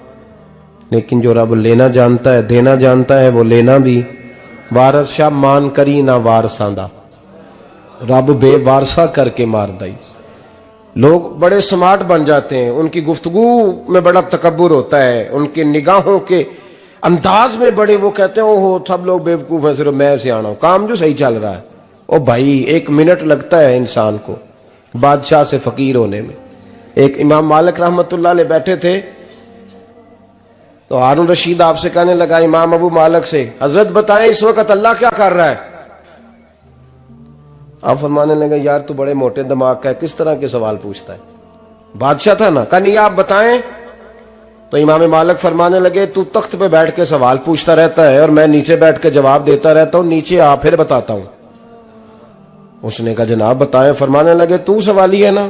لیکن جو رب لینا جانتا ہے دینا جانتا ہے وہ لینا بھی۔ وارث شاہ مان کری نہ وارثاں دا، رب بے وارثہ کر کے مار دائی۔ لوگ بڑے سمارٹ بن جاتے ہیں، ان کی گفتگو میں بڑا تکبر ہوتا ہے، ان کے نگاہوں کے انداز میں بڑے، وہ کہتے ہیں اوہ سب لوگ بیوقوف ہیں صرف میں سیاںا ہوں، کام جو صحیح چل رہا ہے۔ او بھائی 1 منٹ لگتا ہے انسان کو بادشاہ سے فقیر ہونے میں۔ ایک امام مالک رحمت اللہ علیہ بیٹھے تھے تو ہارون رشید آپ سے کہنے لگا امام ابو مالک سے حضرت بتائیں اس وقت اللہ کیا کر رہا ہے؟ آپ فرمانے لگے یار تو بڑے موٹے دماغ کا ہے، کس طرح کے سوال پوچھتا ہے؟ بادشاہ تھا نا، کہا نہیں آپ بتائیں۔ تو امام مالک فرمانے لگے تو تخت پہ بیٹھ کے سوال پوچھتا رہتا ہے اور میں نیچے بیٹھ کے جواب دیتا رہتا ہوں، نیچے آ پھر بتاتا ہوں۔ اس نے کہا جناب بتائیں۔ فرمانے لگے تو سوالی ہے نا،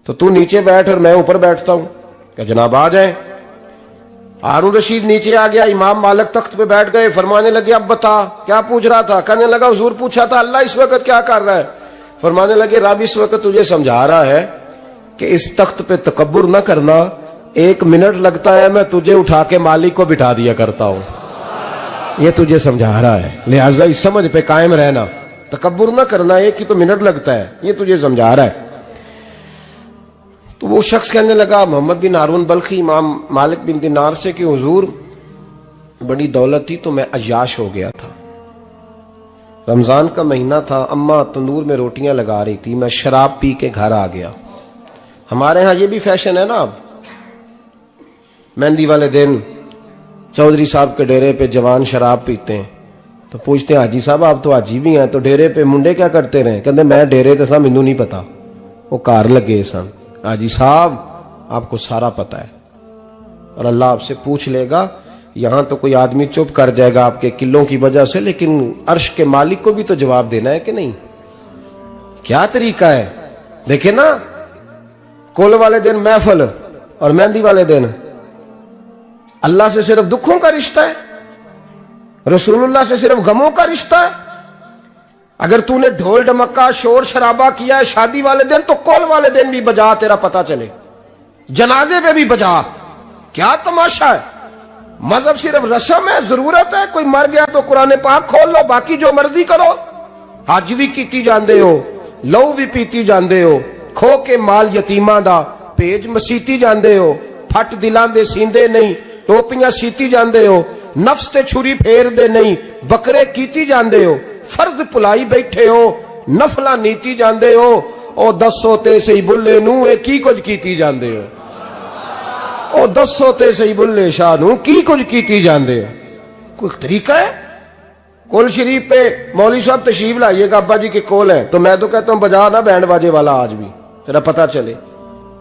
تو نیچے بیٹھ اور میں اوپر بیٹھتا ہوں۔ کہ جناب آ جائیں۔ ہارون رشید نیچے آ گیا، امام مالک تخت پہ بیٹھ گئے۔ فرمانے لگے اب بتا کیا پوچھ رہا تھا؟ کہنے لگا حضور پوچھا تھا اللہ اس وقت کیا کر رہا ہے؟ فرمانے لگے رب اس وقت تجھے سمجھا رہا ہے کہ اس تخت پہ تکبر نہ کرنا، 1 منٹ لگتا ہے میں تجھے اٹھا کے مالک کو بٹھا دیا کرتا ہوں، یہ تجھے سمجھا رہا ہے، لہٰذا اس سمجھ پہ قائم رہنا، تکبر نہ کرنا، 1 ہی تو منٹ لگتا ہے، یہ تجھے سمجھا رہا ہے۔ تو وہ شخص کہنے لگا محمد بن ہارون بلخی امام مالک بن دینار سے کہ حضور بڑی دولت تھی تو میں عیاش ہو گیا تھا، رمضان کا مہینہ تھا، اماں تندور میں روٹیاں لگا رہی تھی، میں شراب پی کے گھر آ گیا۔ ہمارے ہاں یہ بھی فیشن ہے نا، اب مہندی والے دن چودھری صاحب کے ڈیرے پہ جوان شراب پیتے ہیں تو پوچھتے ہیں حاجی صاحب آپ تو حاجی بھی ہیں تو ڈیرے پہ منڈے کیا کرتے رہے؟ کہتے میں ڈیرے تے سا مینوں نہیں پتا، وہ کار لگے سن۔ حاجی صاحب آپ کو سارا پتا ہے، اور اللہ آپ سے پوچھ لے گا۔ یہاں تو کوئی آدمی چپ کر جائے گا آپ کے قلوں کی وجہ سے، لیکن عرش کے مالک کو بھی تو جواب دینا ہے کہ نہیں؟ کیا طریقہ ہے؟ دیکھیں نا، کل والے دن محفل اور مہندی والے دن اللہ سے صرف دکھوں کا رشتہ ہے، رسول اللہ سے صرف غموں کا رشتہ ہے۔ اگر تو نے ڈھول ڈمکا شور شرابہ کیا ہے شادی والے دن تو کول والے دن بھی بجا، تیرا پتہ چلے، جنازے پہ بھی بجا۔ کیا تماشا ہے؟ مذہب صرف رسم ہے, ضرورت ہے. کوئی مر گیا تو قرآن پاک کھول لو, باقی جو مرضی کرو. حج بھی کیتی جاندے ہو, لہو بھی پیتی جاندے ہو, کھو کے مال یتیماں دا پیج مسیتی جاندے ہو, پھٹ دلاں دے سیندے نہیں, ٹوپیاں سیتی جاندے ہو, نفس تے چھری پھیر دے نہیں, بکرے کیتی جاندے ہو, فرض پلائی بیٹھے ہو, نفلاں نیتی جاندے ہو. او دسو تے سی بلے نو اے کی کچھ کیتی جاندے ہو, او دسو تے سی بلے شاہ نو کی کچھ کیتی جاندے ہو. کوئی طریقہ ہے؟ کول شریف پہ مولوی صاحب تشریف لائیے گا, ابا جی کے کول ہے, تو میں تو کہتا ہوں بجا نا بینڈ باجے والا آج بھی, ذرا پتہ چلے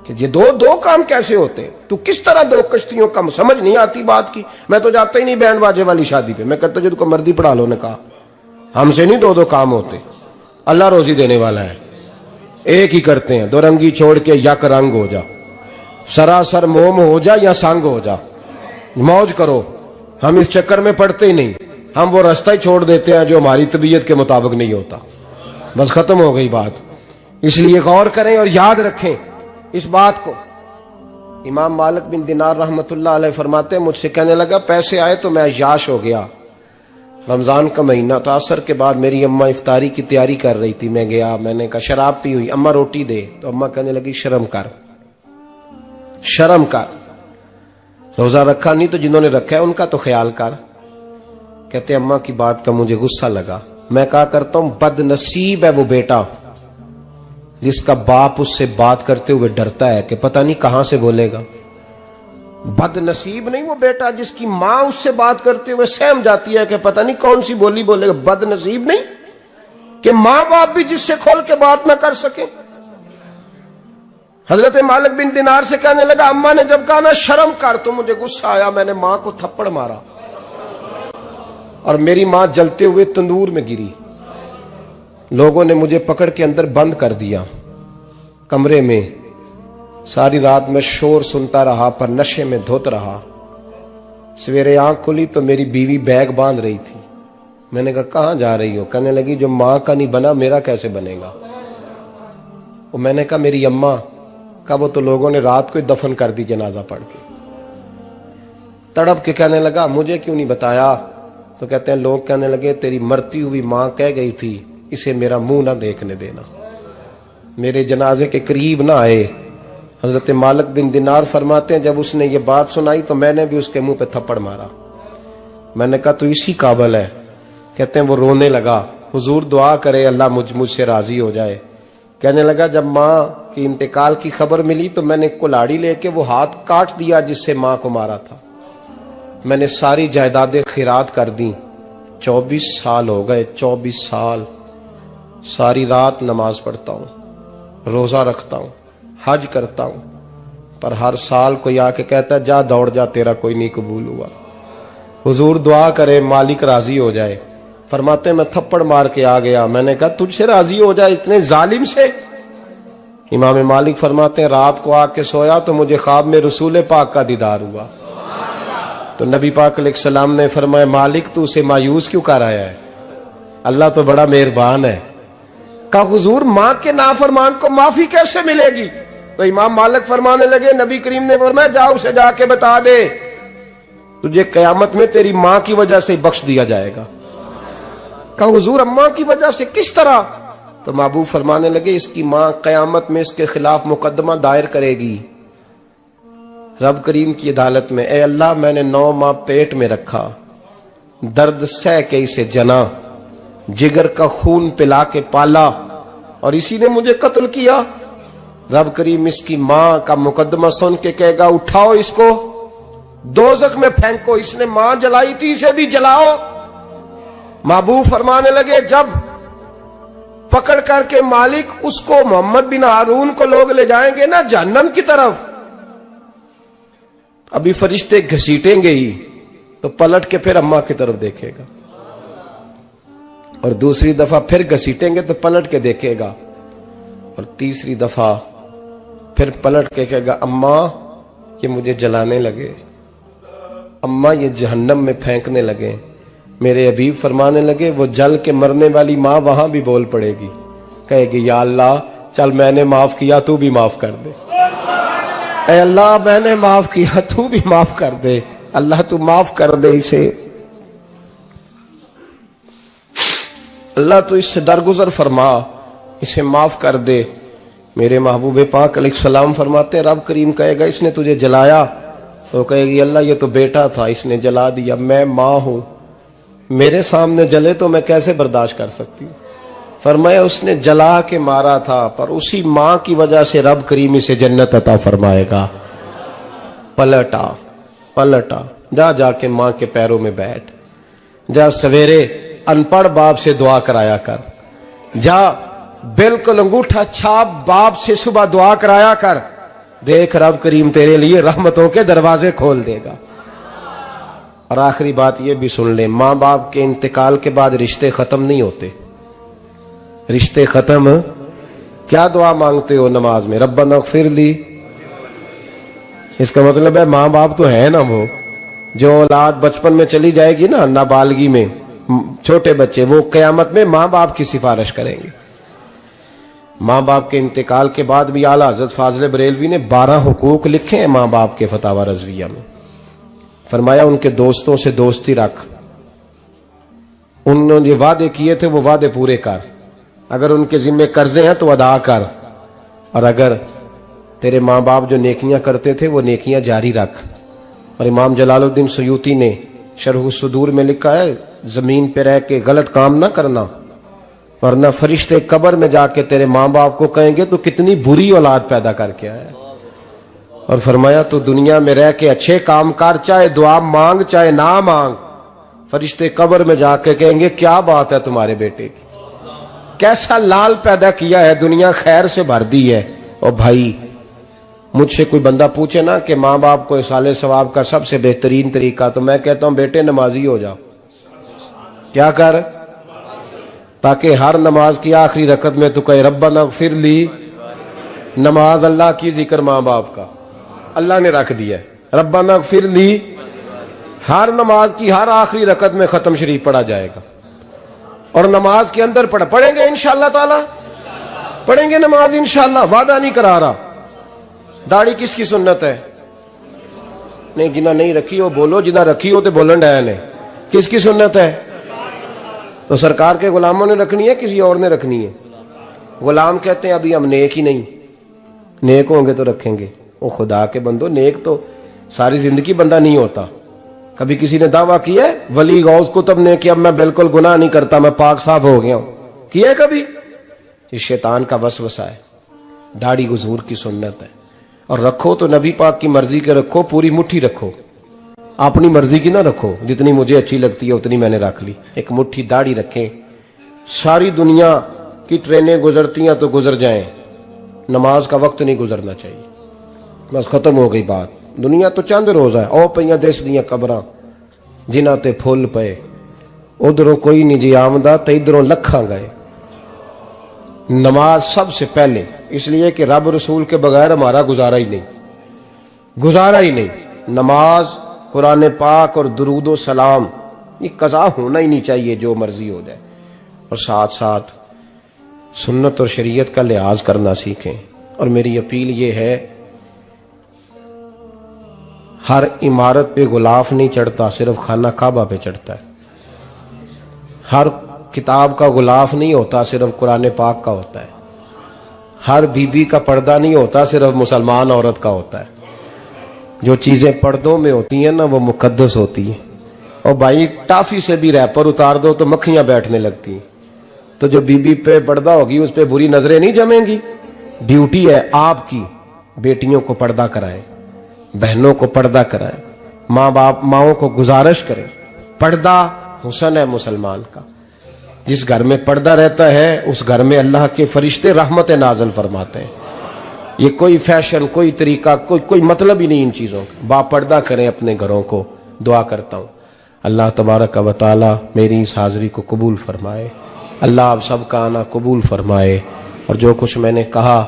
کہ یہ دو کام کیسے ہوتے ہیں. تو کس طرح دو کشتیوں کا سمجھ نہیں آتی بات کی. میں تو جاتا ہی نہیں بینڈ باجے والی شادی پہ, میں کہتا ہوں جب کو مردی پڑھا لو نے کہا, ہم سے نہیں دو کام ہوتے. اللہ روزی دینے والا ہے, ایک ہی کرتے ہیں. دو رنگی چھوڑ کے یک رنگ ہو جا, سراسر موم ہو جا یا سنگ ہو جا, موج کرو. ہم اس چکر میں پڑتے ہی نہیں, ہم وہ راستہ ہی چھوڑ دیتے ہیں جو ہماری طبیعت کے مطابق نہیں ہوتا. بس ختم ہو گئی بات. اس لیے غور کریں اور یاد رکھیں اس بات کو. امام مالک بن دینار رحمت اللہ علیہ فرماتے ہیں, مجھ سے کہنے لگا پیسے آئے تو میں عیاش ہو گیا. رمضان کا مہینہ تھا, عصر کے بعد میری اماں افطاری کی تیاری کر رہی تھی. میں گیا, میں نے کہا شراب پی ہوئی, اماں روٹی دے. تو اماں کہنے لگی شرم کر, شرم کر, روزہ رکھا نہیں تو جنہوں نے رکھا ہے ان کا تو خیال کر. کہتے اماں کی بات کا مجھے غصہ لگا. میں کہا کرتا ہوں بد نصیب ہے وہ بیٹا جس کا باپ اس سے بات کرتے ہوئے ڈرتا ہے کہ پتہ نہیں کہاں سے بولے گا. بد نصیب نہیں وہ بیٹا جس کی ماں اس سے بات کرتے ہوئے سہم جاتی ہے کہ پتہ نہیں کون سی بولی بولے گا. بد نصیب نہیں کہ ماں باپ بھی جس سے کھول کے بات نہ کر سکے. حضرت مالک بن دینار سے کہنے لگا اماں نے جب کہا نا شرم کر تو مجھے غصہ آیا, میں نے ماں کو تھپڑ مارا اور میری ماں جلتے ہوئے تندور میں گری. لوگوں نے مجھے پکڑ کے اندر بند کر دیا کمرے میں. ساری رات میں شور سنتا رہا پر نشے میں دھوت رہا. سویرے آنکھ کھلی تو میری بیوی بیگ باندھ رہی تھی. میں نے کہا کہاں جا رہی ہو؟ کہنے لگی جو ماں کا نہیں بنا میرا کیسے بنے گا. اور میں نے کہا میری اماں کا, وہ تو لوگوں نے رات کو دفن کر دی جنازہ پڑھ کے. تڑپ کے کہنے لگا مجھے کیوں نہیں بتایا؟ تو کہتے ہیں لوگ کہنے لگے تیری مرتی ہوئی ماں کہہ گئی تھی اسے میرا منہ نہ دیکھنے دینا, میرے جنازے کے قریب نہ آئے. حضرت مالک بن دینار فرماتے ہیں جب اس نے یہ بات سنائی تو میں نے بھی اس کے منہ پہ تھپڑ مارا. میں نے کہا تو اسی قابل ہے. کہتے ہیں وہ رونے لگا, حضور دعا کرے اللہ مجھ سے راضی ہو جائے. کہنے لگا جب ماں کی انتقال کی خبر ملی تو میں نے کلاڑی لے کے وہ ہاتھ کاٹ دیا جس سے ماں کو مارا تھا. میں نے ساری جائیدادیں خیرات کر دیں. 24 سال ہو گئے, 24 سال. ساری رات نماز پڑھتا ہوں, روزہ رکھتا ہوں, حج کرتا ہوں, پر ہر سال کوئی آ کے کہتا ہے جا دوڑ جا تیرا کوئی نہیں قبول ہوا. حضور دعا کرے مالک راضی ہو جائے. فرماتے میں تھپڑ مار کے آ گیا. میں نے کہا تجھ سے راضی ہو جائے اتنے ظالم سے؟ امام مالک فرماتے ہیں رات کو آ کے سویا تو مجھے خواب میں رسول پاک کا دیدار ہوا. تو نبی پاک علیہ السلام نے فرمایا مالک تو اسے مایوس کیوں کر آیا ہے, اللہ تو بڑا مہربان ہے. کہا حضور ماں کے نافرمان کو معافی کیسے ملے گی؟ تو امام مالک فرمانے لگے نبی کریم نے فرمایا جا اسے جا کے بتا دے تجھے قیامت میں تیری ماں کی وجہ سے بخش دیا جائے گا. کہا حضور اماں کی وجہ سے کس طرح؟ تو محبوب فرمانے لگے اس کی ماں قیامت میں اس کے خلاف مقدمہ دائر کرے گی رب کریم کی عدالت میں, اے اللہ میں نے 9 ماہ پیٹ میں رکھا, درد سہ کے اسے جنا, جگر کا خون پلا کے پالا اور اسی نے مجھے قتل کیا. رب کریم اس کی ماں کا مقدمہ سن کے کہے گا اٹھاؤ اس کو دوزخ میں پھینکو, اس نے ماں جلائی تھی اسے بھی جلاؤ. محبوب فرمانے لگے جب پکڑ کر کے مالک اس کو محمد بن ہارون کو لوگ لے جائیں گے نا جہنم کی طرف, ابھی فرشتے گھسیٹیں گے ہی تو پلٹ کے پھر اماں کی طرف دیکھے گا, اور دوسری دفعہ پھر گھسیٹیں گے تو پلٹ کے دیکھے گا, اور تیسری دفعہ پھر پلٹ کے کہے گا اماں یہ مجھے جلانے لگے, اماں یہ جہنم میں پھینکنے لگے. میرے حبیب فرمانے لگے وہ جل کے مرنے والی ماں وہاں بھی بول پڑے گی, کہے گی یا اللہ چل میں نے معاف کیا تو بھی معاف کر دے, اے اللہ میں نے معاف کیا تو بھی معاف کر دے. اللہ تو معاف کر دے اسے، اللہ تو اس سے درگزر فرما، اسے معاف کر دے۔ میرے محبوب پاک علیہ السلام فرماتے ہیں رب کریم کہے گا اس نے تجھے جلایا، تو کہے گی اللہ یہ تو بیٹا تھا اس نے جلا دیا، میں ماں ہوں، میرے سامنے جلے تو میں کیسے برداشت کر سکتی ہوں؟ فرمایا اس نے جلا کے مارا تھا، پر اسی ماں کی وجہ سے رب کریم اسے جنت عطا فرمائے گا۔ پلٹا جا کے ماں کے پیروں میں بیٹھ، جا سویرے ان پڑھ باپ سے دعا کرایا کر، جا بالکل انگوٹھا چھاپ باپ سے صبح دعا کرایا کر، دیکھ رب کریم تیرے لیے رحمتوں کے دروازے کھول دے گا۔ اور آخری بات یہ بھی سن لیں، ماں باپ کے انتقال کے بعد رشتے ختم نہیں ہوتے، رشتے ختم کیا دعا مانگتے ہو نماز میں؟ ربنا اغفر لی، اس کا مطلب ہے ماں باپ تو ہے نا، وہ جو اولاد بچپن میں چلی جائے گی نا، نابالغی میں چھوٹے بچے، وہ قیامت میں ماں باپ کی سفارش کریں گے۔ ماں باپ کے انتقال کے بعد بھی اعلیٰ حضرت فاضل بریلوی نے 12 حقوق لکھے ہیں ماں باپ کے فتاوی رضویہ میں۔ فرمایا ان کے دوستوں سے دوستی رکھ، انہوں نے جو وعدے کیے تھے وہ وعدے پورے کر، اگر ان کے ذمہ قرضے ہیں تو ادا کر، اور اگر تیرے ماں باپ جو نیکیاں کرتے تھے وہ نیکیاں جاری رکھ۔ اور امام جلال الدین سیوطی نے شرح الصدور میں لکھا ہے زمین پہ رہ کے غلط کام نہ کرنا، ورنہ فرشتے قبر میں جا کے تیرے ماں باپ کو کہیں گے تو کتنی بری اولاد پیدا کر کے آیا ہے۔ اور فرمایا تو دنیا میں رہ کے اچھے کام کر، چاہے دعا مانگ چاہے نہ مانگ، فرشتے قبر میں جا کے کہیں گے کیا بات ہے تمہارے بیٹے کی، کیسا لال پیدا کیا ہے، دنیا خیر سے بھر دی ہے۔ اور بھائی مجھ سے کوئی بندہ پوچھے نا کہ ماں باپ کو اصالہ ثواب کا سب سے بہترین طریقہ، تو میں کہتا ہوں بیٹے نمازی ہو جاؤ۔ کیا کر؟ تاکہ ہر نماز کی آخری رکعت میں تو کہے ربنا اغفر لی، نماز اللہ کی، ذکر ماں باپ کا، اللہ نے رکھ دیا ہے ربنا اغفر لی، ہر نماز کی ہر آخری رکعت میں ختم شریف پڑھا جائے گا۔ اور نماز کے اندر پڑھیں گے انشاءاللہ تعالی، پڑھیں گے نماز انشاءاللہ، وعدہ نہیں کرا رہا۔ داڑھی کس کی سنت ہے؟ نہیں جنہ نہیں رکھی ہو بولو، جنہ رکھی ہو تو بولن ڈایا نے، کس کی سنت ہے؟ تو سرکار کے غلاموں نے رکھنی ہے کسی اور نے رکھنی ہے؟ غلام کہتے ہیں ابھی ہم نیک ہی نہیں، نیک ہوں گے تو رکھیں گے۔ وہ خدا کے بندو، نیک تو ساری زندگی بندہ نہیں ہوتا۔ کبھی کسی نے دعویٰ کیا ہے ولی غوث کتب نے کہ اب میں بالکل گناہ نہیں کرتا، میں پاک صاف ہو گیا ہوں؟ کیا ہے کبھی؟ یہ شیطان کا وسوسہ ہے۔ داڑھی حضور کی سنت ہے، اور رکھو تو نبی پاک کی مرضی کے رکھو، پوری مٹھی رکھو، اپنی مرضی کی نہ رکھو، جتنی مجھے اچھی لگتی ہے اتنی میں نے رکھ لی۔ ایک مٹھی داڑھی رکھیں، ساری دنیا کی ٹرینیں گزرتی ہیں تو گزر جائیں، نماز کا وقت نہیں گزرنا چاہیے، بس ختم ہو گئی بات۔ دنیا تو چند روز ہے، او پئیاں دس دیاں قبراں جنہاں تے پھول پئے، ادھروں کوئی نہیں جی آمدہ تے ادھروں لکھاں گئے۔ نماز سب سے پہلے، اس لیے کہ رب رسول کے بغیر ہمارا گزارا ہی نہیں۔ نماز، قرآن پاک اور درود و سلام، یہ قضا ہونا ہی نہیں چاہیے، جو مرضی ہو جائے۔ اور ساتھ ساتھ سنت اور شریعت کا لحاظ کرنا سیکھیں۔ اور میری اپیل یہ ہے، ہر عمارت پہ غلاف نہیں چڑھتا، صرف خانہ کعبہ پہ چڑھتا ہے۔ ہر کتاب کا غلاف نہیں ہوتا، صرف قرآن پاک کا ہوتا ہے۔ ہر بی بی کا پردہ نہیں ہوتا، صرف مسلمان عورت کا ہوتا ہے۔ جو چیزیں پردوں میں ہوتی ہیں نا وہ مقدس ہوتی ہیں۔ اور بھائی ٹافی سے بھی ریپر اتار دو تو مکھیاں بیٹھنے لگتی ہیں، تو جو بی بی پہ پردہ ہوگی اس پہ بری نظریں نہیں جمیں گی۔ ڈیوٹی ہے آپ کی، بیٹیوں کو پردہ کرائیں، بہنوں کو پردہ کرائیں، ماؤں کو گزارش کریں۔ پردہ حسن ہے مسلمان کا۔ جس گھر میں پردہ رہتا ہے اس گھر میں اللہ کے فرشتے رحمت نازل فرماتے ہیں۔ یہ کوئی فیشن، کوئی طریقہ، کوئی مطلب ہی نہیں ان چیزوں کا۔ با پردہ کریں اپنے گھروں کو۔ دعا کرتا ہوں اللہ تبارک و تعالی میری اس حاضری کو قبول فرمائے، اللہ آپ سب کا آنا قبول فرمائے، اور جو کچھ میں نے کہا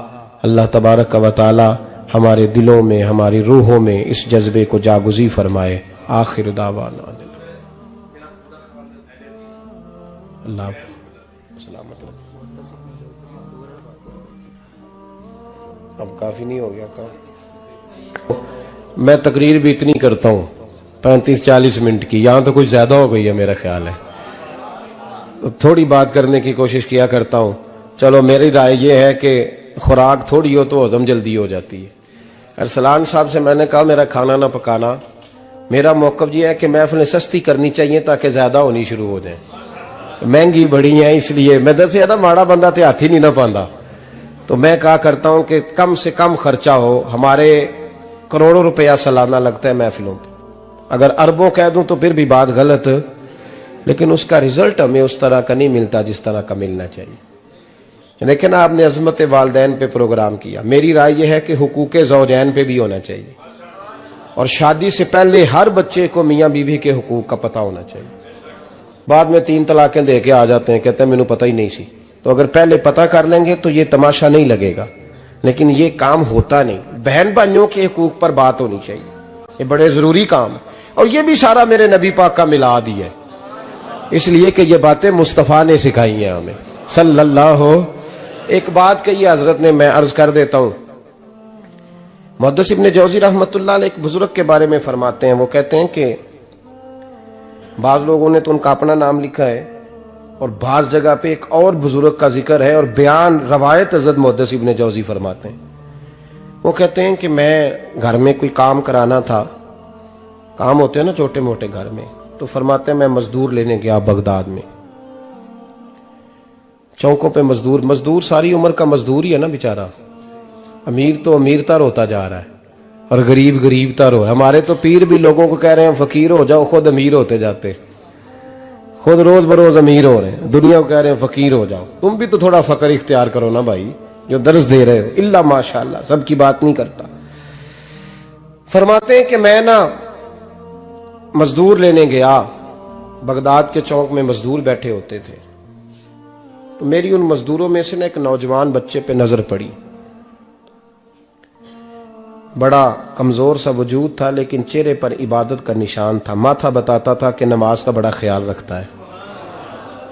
اللہ تبارک و تعالی ہمارے دلوں میں، ہماری روحوں میں اس جذبے کو جاگزی فرمائے۔ آخر دعوانا اللہ سلامت۔ اب کافی نہیں ہو گیا کام؟ میں تقریر بھی اتنی کرتا ہوں، 35-40 منٹ کی, یہاں تو کچھ زیادہ ہو گئی ہے میرا خیال ہے. تو تھوڑی بات کرنے کی کوشش کیا کرتا ہوں. چلو میری رائے یہ ہے کہ خوراک تھوڑی ہو تو ہضم جلدی ہو جاتی ہے. ارسلان صاحب سے میں نے کہا میرا کھانا نہ پکانا, میرا موقف یہ ہے کہ محفلیں سستی کرنی چاہیے تاکہ زیادہ ہونی شروع ہو جائیں. مہنگی بڑی ہیں اس لیے میں دس زیادہ ماڑا بندہ تے ہاتھ ہی نہیں نہ پاندا. تو میں کہا کرتا ہوں کہ کم سے کم خرچہ ہو. ہمارے کروڑوں روپیہ سالانہ لگتا ہے محفلوں پہ, اگر اربوں کہہ دوں تو پھر بھی بات غلط, لیکن اس کا رزلٹ ہمیں اس طرح کا نہیں ملتا جس طرح کا ملنا چاہیے. لیکن آپ نے عظمت والدین پہ پروگرام کیا. میری رائے یہ ہے کہ حقوق زوجین پہ بھی ہونا چاہیے, اور شادی سے پہلے ہر بچے کو میاں بیوی کے حقوق کا پتہ ہونا چاہیے. بعد میں 3 طلاقیں دے کے آ جاتے ہیں, کہتے ہیں مینوں پتہ ہی نہیں سی. تو اگر پہلے پتہ کر لیں گے تو یہ تماشا نہیں لگے گا, لیکن یہ کام ہوتا نہیں. بہن بھائیوں کے حقوق پر بات ہونی چاہیے, یہ بڑے ضروری کام ہے. اور یہ بھی سارا میرے نبی پاک کا میلاد ہی ہے, اس لیے کہ یہ باتیں مصطفیٰ نے سکھائی ہیں ہمیں صلی اللہ. ایک بات کہی حضرت نے, میں عرض کر دیتا ہوں. محدث ابن جوزی رحمۃ اللہ علیہ ایک بزرگ کے بارے میں فرماتے ہیں, وہ کہتے ہیں کہ بعض لوگوں نے تو ان کا اپنا نام لکھا ہے, اور بعض جگہ پہ ایک اور بزرگ کا ذکر ہے, اور بیان روایت حضرت محدث ابن جوزی فرماتے ہیں. وہ کہتے ہیں کہ میں گھر میں کوئی کام کرانا تھا, کام ہوتے ہیں نا چھوٹے موٹے گھر میں, تو فرماتے ہیں میں مزدور لینے گیا بغداد میں. چوکوں پہ مزدور ساری عمر کا مزدور ہی ہے نا بیچارہ. امیر تو امیر تر ہوتا جا رہا ہے اور غریب غریب تر ہو رہا ہے. ہمارے تو پیر بھی لوگوں کو کہہ رہے ہیں فقیر ہو جاؤ, خود امیر ہوتے جاتے, خود روز بروز امیر ہو رہے ہیں. دنیا کو کہہ رہے ہیں فقیر ہو جاؤ. تم بھی تو تھوڑا فقر اختیار کرو نا بھائی, جو درس دے رہے ہو. الا ماشاءاللہ, سب کی بات نہیں کرتا. فرماتے ہیں کہ میں نا مزدور لینے گیا, بغداد کے چوک میں مزدور بیٹھے ہوتے تھے. تو میری ان مزدوروں میں سے نا ایک نوجوان بچے پہ نظر پڑی. بڑا کمزور سا وجود تھا, لیکن چہرے پر عبادت کا نشان تھا. ماتھا بتاتا تھا کہ نماز کا بڑا خیال رکھتا ہے.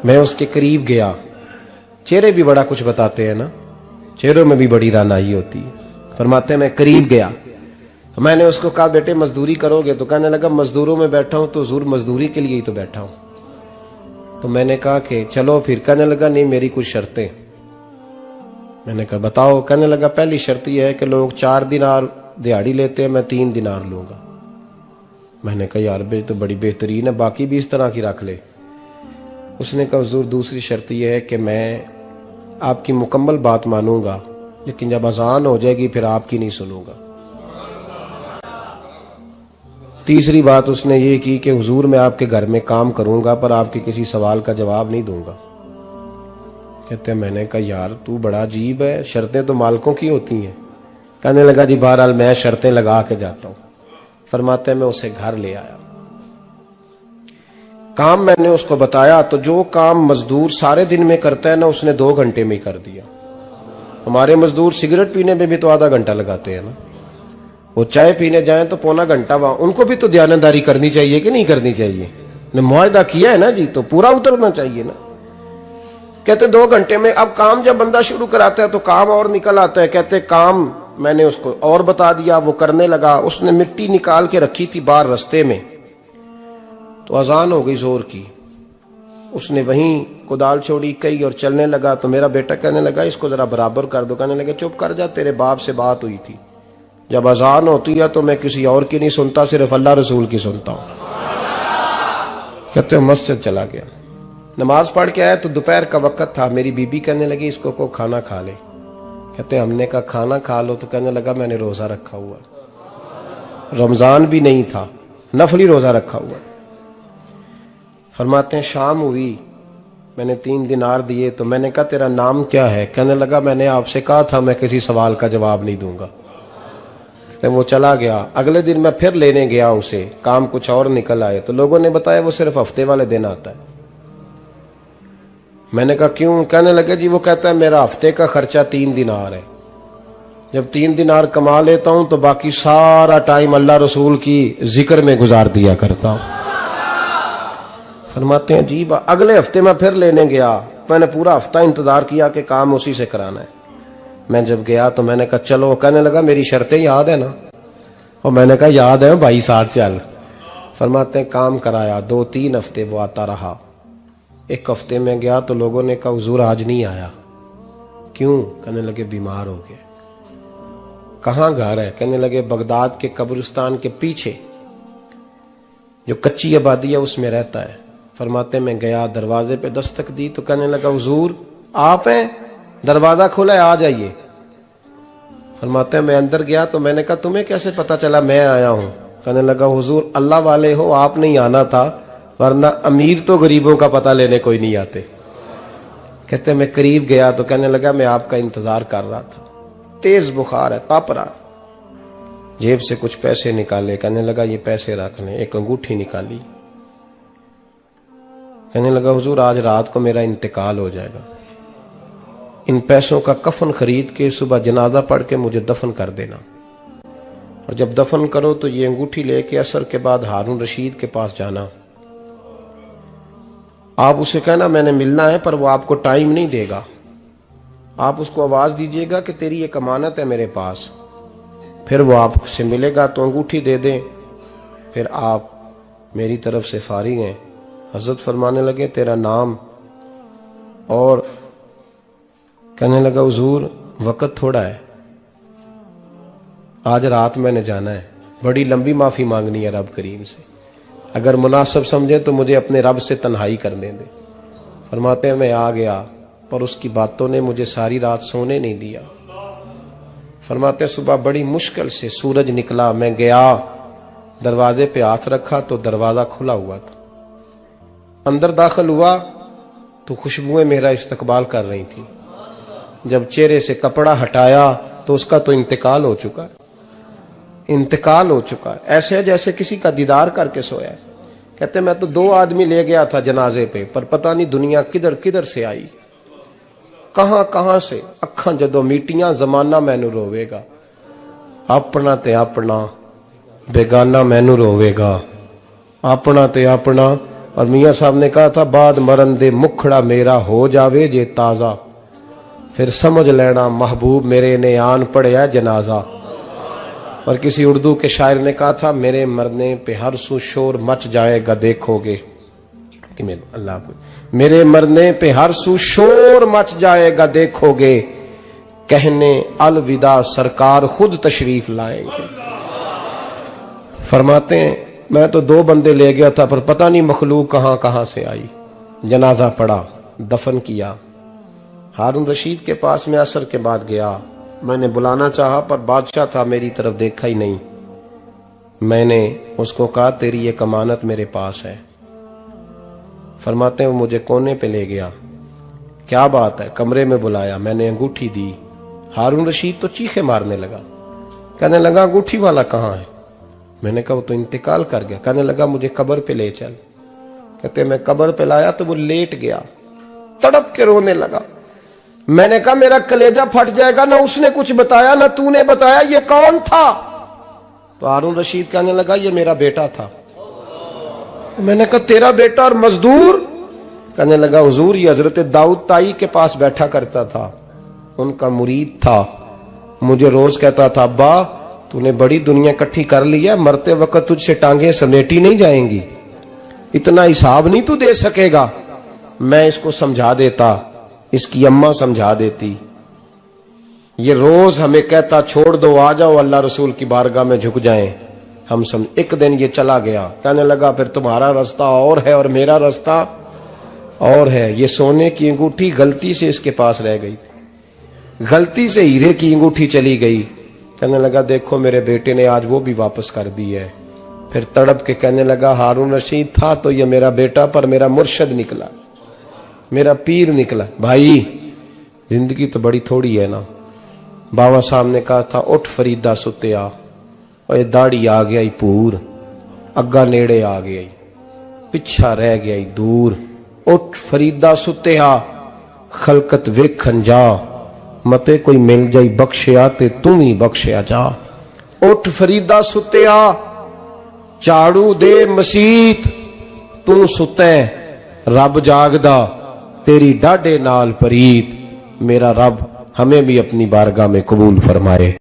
میں اس کے قریب گیا. چہرے بھی بڑا کچھ بتاتے ہیں نا, چہروں میں بھی بڑی رانائی ہوتی ہے. فرماتے ہیں میں قریب گیا, میں نے اس کو کہا بیٹے مزدوری کرو گے؟ تو کہنے لگا مزدوروں میں بیٹھا ہوں تو حضور مزدوری کے لیے ہی تو بیٹھا ہوں. تو میں نے کہا کہ چلو پھر. کہنے لگا نہیں میری کچھ شرطیں. میں نے کہا بتاؤ. کہنے لگا پہلی شرط یہ ہے کہ لوگ 4 دینار دیہاڑی لیتے ہیں, میں 3 دینار لوں گا. میں نے کہا یار بے تو بڑی بہترین ہے, باقی بھی اس طرح کی رکھ لے. اس نے کہا حضور دوسری شرط یہ ہے کہ میں آپ کی مکمل بات مانوں گا, لیکن جب اذان ہو جائے گی پھر آپ کی نہیں سنوں گا. تیسری بات اس نے یہ کی کہ حضور میں آپ کے گھر میں کام کروں گا پر آپ کے کسی سوال کا جواب نہیں دوں گا. کہتے ہیں میں نے کہا یار تو بڑا عجیب ہے, شرطیں تو مالکوں کی ہوتی ہیں. کہنے لگا جی بہرحال میں شرطیں لگا کے جاتا ہوں. فرماتے ہیں میں اسے گھر لے آیا. کام میں نے اس کو بتایا تو جو کام مزدور سارے دن میں کرتا ہے نا اس نے 2 گھنٹے میں ہی کر دیا. ہمارے مزدور سگریٹ پینے میں بھی تو آدھا گھنٹہ لگاتے ہیں نا, وہ چائے پینے جائیں تو پونا گھنٹہ. وہاں ان کو بھی تو دیانتداری کرنی چاہیے کہ نہیں کرنی چاہیے؟ نے معاہدہ کیا ہے نا جی, تو پورا اترنا چاہیے نا. کہتے 2 گھنٹے میں. اب کام جب بندہ شروع کراتا ہے تو کام اور نکل آتا ہے. کہتے کام میں نے اس کو اور بتا دیا, وہ کرنے لگا. اس نے مٹی نکال کے رکھی تھی باہر رستے میں, تو اذان ہو گئی زور کی. اس نے وہیں کدال چھوڑی کئی اور چلنے لگا. تو میرا بیٹا کہنے لگا اس کو ذرا برابر کر دو. کہنے لگا چپ کر جا, تیرے باپ سے بات ہوئی تھی, جب اذان ہوتی ہے تو میں کسی اور کی نہیں سنتا, صرف اللہ رسول کی سنتا ہوں. کہتے ہیں مسجد چلا گیا, نماز پڑھ کے آیا تو دوپہر کا وقت تھا. میری بی بی کہنے لگی اس کو کھانا کھا لے. کہتے ہیں ہم نے کہا کھانا کھا لو. تو کہنے لگا میں نے روزہ رکھا ہوا, رمضان بھی نہیں تھا, نفلی روزہ رکھا ہوا. فرماتے ہیں شام ہوئی, میں نے 3 دینار دیے. تو میں نے کہا تیرا نام کیا ہے؟ کہنے لگا میں نے آپ سے کہا تھا میں کسی سوال کا جواب نہیں دوں گا. وہ چلا گیا. اگلے دن میں پھر لینے گیا اسے, کام کچھ اور نکل آئے. تو لوگوں نے بتایا وہ صرف ہفتے والے دن آتا ہے. میں نے کہا کیوں؟ کہنے لگے جی وہ کہتا ہے میرا ہفتے کا خرچہ 3 دینار ہے, جب 3 دینار کما لیتا ہوں تو باقی سارا ٹائم اللہ رسول کی ذکر میں گزار دیا کرتا ہوں. فرماتے ہیں عجیب. اگلے ہفتے میں پھر لینے گیا, میں نے پورا ہفتہ انتظار کیا کہ کام اسی سے کرانا ہے. میں جب گیا تو میں نے کہا چلو. کہنے لگا میری شرطیں یاد ہے نا؟ اور میں نے کہا یاد ہے بھائی, ساتھ چل. فرماتے ہیں کام کرایا, 2-3 ہفتے وہ آتا رہا. ایک ہفتے میں گیا تو لوگوں نے کہا حضور آج نہیں آیا. کیوں؟ کہنے لگے بیمار ہو گئے. کہاں گھر ہے؟ کہنے لگے بغداد کے قبرستان کے پیچھے جو کچی آبادی ہے اس میں رہتا ہے. فرماتے میں گیا, دروازے پہ دستک دی تو کہنے لگا حضور آپ ہیں؟ دروازہ کھولا ہے, آ جائیے. فرماتے ہیں میں اندر گیا تو میں نے کہا تمہیں کیسے پتا چلا میں آیا ہوں؟ کہنے لگا حضور اللہ والے ہو, آپ نہیں آنا تھا, ورنہ امیر تو غریبوں کا پتہ لینے کوئی نہیں آتے. کہتے میں قریب گیا تو کہنے لگا میں آپ کا انتظار کر رہا تھا, تیز بخار ہے, تاپ رہا. جیب سے کچھ پیسے نکالے, کہنے لگا یہ پیسے رکھ لیں. ایک انگوٹھی نکالی, کہنے لگا حضور آج رات کو میرا انتقال ہو جائے گا, ان پیسوں کا کفن خرید کے صبح جنازہ پڑھ کے مجھے دفن کر دینا, اور جب دفن کرو تو یہ انگوٹھی لے کے عصر کے بعد ہارون رشید کے پاس جانا. آپ اسے کہنا میں نے ملنا ہے, پر وہ آپ کو ٹائم نہیں دے گا. آپ اس کو آواز دیجئے گا کہ تیری ایک امانت ہے میرے پاس. پھر وہ آپ سے ملے گا تو انگوٹھی دے دیں, پھر آپ میری طرف سے فارغ ہیں. حضرت فرمانے لگے تیرا نام؟ اور کہنے لگا حضور وقت تھوڑا ہے, آج رات میں نے جانا ہے, بڑی لمبی معافی مانگنی ہے رب کریم سے, اگر مناسب سمجھے تو مجھے اپنے رب سے تنہائی کرنے دے. فرماتے ہیں میں آ گیا, پر اس کی باتوں نے مجھے ساری رات سونے نہیں دیا. فرماتے ہیں صبح بڑی مشکل سے سورج نکلا, میں گیا دروازے پہ ہاتھ رکھا تو دروازہ کھلا ہوا تھا. اندر داخل ہوا تو خوشبوئیں میرا استقبال کر رہی تھی. جب چہرے سے کپڑا ہٹایا تو اس کا تو انتقال ہو چکا ہے, انتقال ہو چکا ہے, ایسے جیسے کسی کا دیدار کر کے سویا ہے. کہتے میں تو 2 آدمی لے گیا تھا جنازے پہ, پر پتہ نہیں دنیا کدھر کدھر سے آئی, کہاں کہاں سے. اکھاں جدو میٹیاں زمانہ مینو روے گا, اپنا تے اپنا بیگانہ مینو روے گا, اپنا تے اپنا. اور میاں صاحب نے کہا تھا بعد مرن دے مکھڑا میرا ہو جاوے جے تازہ, پھر سمجھ لینا محبوب میرے نے آن پڑیا جنازہ. اور کسی اردو کے شاعر نے کہا تھا میرے مرنے پہ ہر سو شور مچ جائے گا دیکھو گے. اللہ کو میرے مرنے پہ ہر سو شور مچ جائے گا دیکھو گے, کہنے الوداع سرکار خود تشریف لائیں گے. فرماتے ہیں میں تو 2 بندے لے گیا تھا, پر پتہ نہیں مخلوق کہاں کہاں سے آئی. جنازہ پڑا, دفن کیا. ہارون رشید کے پاس میں عصر کے بعد گیا, میں نے بلانا چاہا پر بادشاہ تھا, میری طرف دیکھا ہی نہیں. میں نے اس کو کہا تیری ایک امانت میرے پاس ہے. فرماتے ہیں وہ مجھے کونے پہ لے گیا. کیا بات ہے؟ کمرے میں بلایا, میں نے انگوٹھی دی. ہارون رشید تو چیخے مارنے لگا, کہنے لگا انگوٹھی والا کہاں ہے؟ میں نے کہا وہ تو انتقال کر گیا. کہنے لگا مجھے قبر پہ لے چل. کہتے میں قبر پہ لایا تو وہ لیٹ گیا, تڑپ کے رونے لگا. میں نے کہا میرا کلیجہ پھٹ جائے گا, نہ اس نے کچھ بتایا نہ تو نے بتایا, یہ کون تھا؟ تو ہارون رشید کہنے لگا یہ میرا بیٹا تھا. میں نے کہا تیرا بیٹا اور مزدور؟ کہنے لگا حضور یہ حضرت داؤد تائی کے پاس بیٹھا کرتا تھا, ان کا مرید تھا. مجھے روز کہتا تھا ابا تو نے بڑی دنیا کٹھی کر لی ہے, مرتے وقت تجھ سے ٹانگیں سمیٹی نہیں جائیں گی, اتنا حساب نہیں تو دے سکے گا. میں اس کو سمجھا دیتا, اس کی اماں سمجھا دیتی. یہ روز ہمیں کہتا چھوڑ دو آ جاؤ اللہ رسول کی بارگاہ میں جھک جائیں. ہم ایک دن یہ چلا گیا, کہنے لگا پھر تمہارا رستہ اور ہے اور میرا رستہ اور ہے. یہ سونے کی انگوٹھی غلطی سے اس کے پاس رہ گئی تھی, غلطی سے ہیرے کی انگوٹھی چلی گئی. کہنے لگا دیکھو میرے بیٹے نے آج وہ بھی واپس کر دی ہے. پھر تڑپ کے کہنے لگا ہارون رشید تھا تو یہ میرا بیٹا, پر میرا مرشد نکلا, میرا پیر نکلا. بھائی زندگی تو بڑی تھوڑی ہے نا. بابا صاحب نے کہا تھا اٹھ فریدہ ستیا, اور یہ داڑھی آ گیا پور, اگا نیڑے آ گیا, پچھا رہ گیا دور. اٹھ فریدہ ستیا خلقت ویکھن جا, متے کوئی مل جائی بخشیا تے تم ہی بخشیا جا. اٹھ فریدہ ستیا چاڑو دے مسیت, تو ستے رب جاگدا تیری ڈاڈے نال پریت. میرا رب ہمیں بھی اپنی بارگاہ میں قبول فرمائے.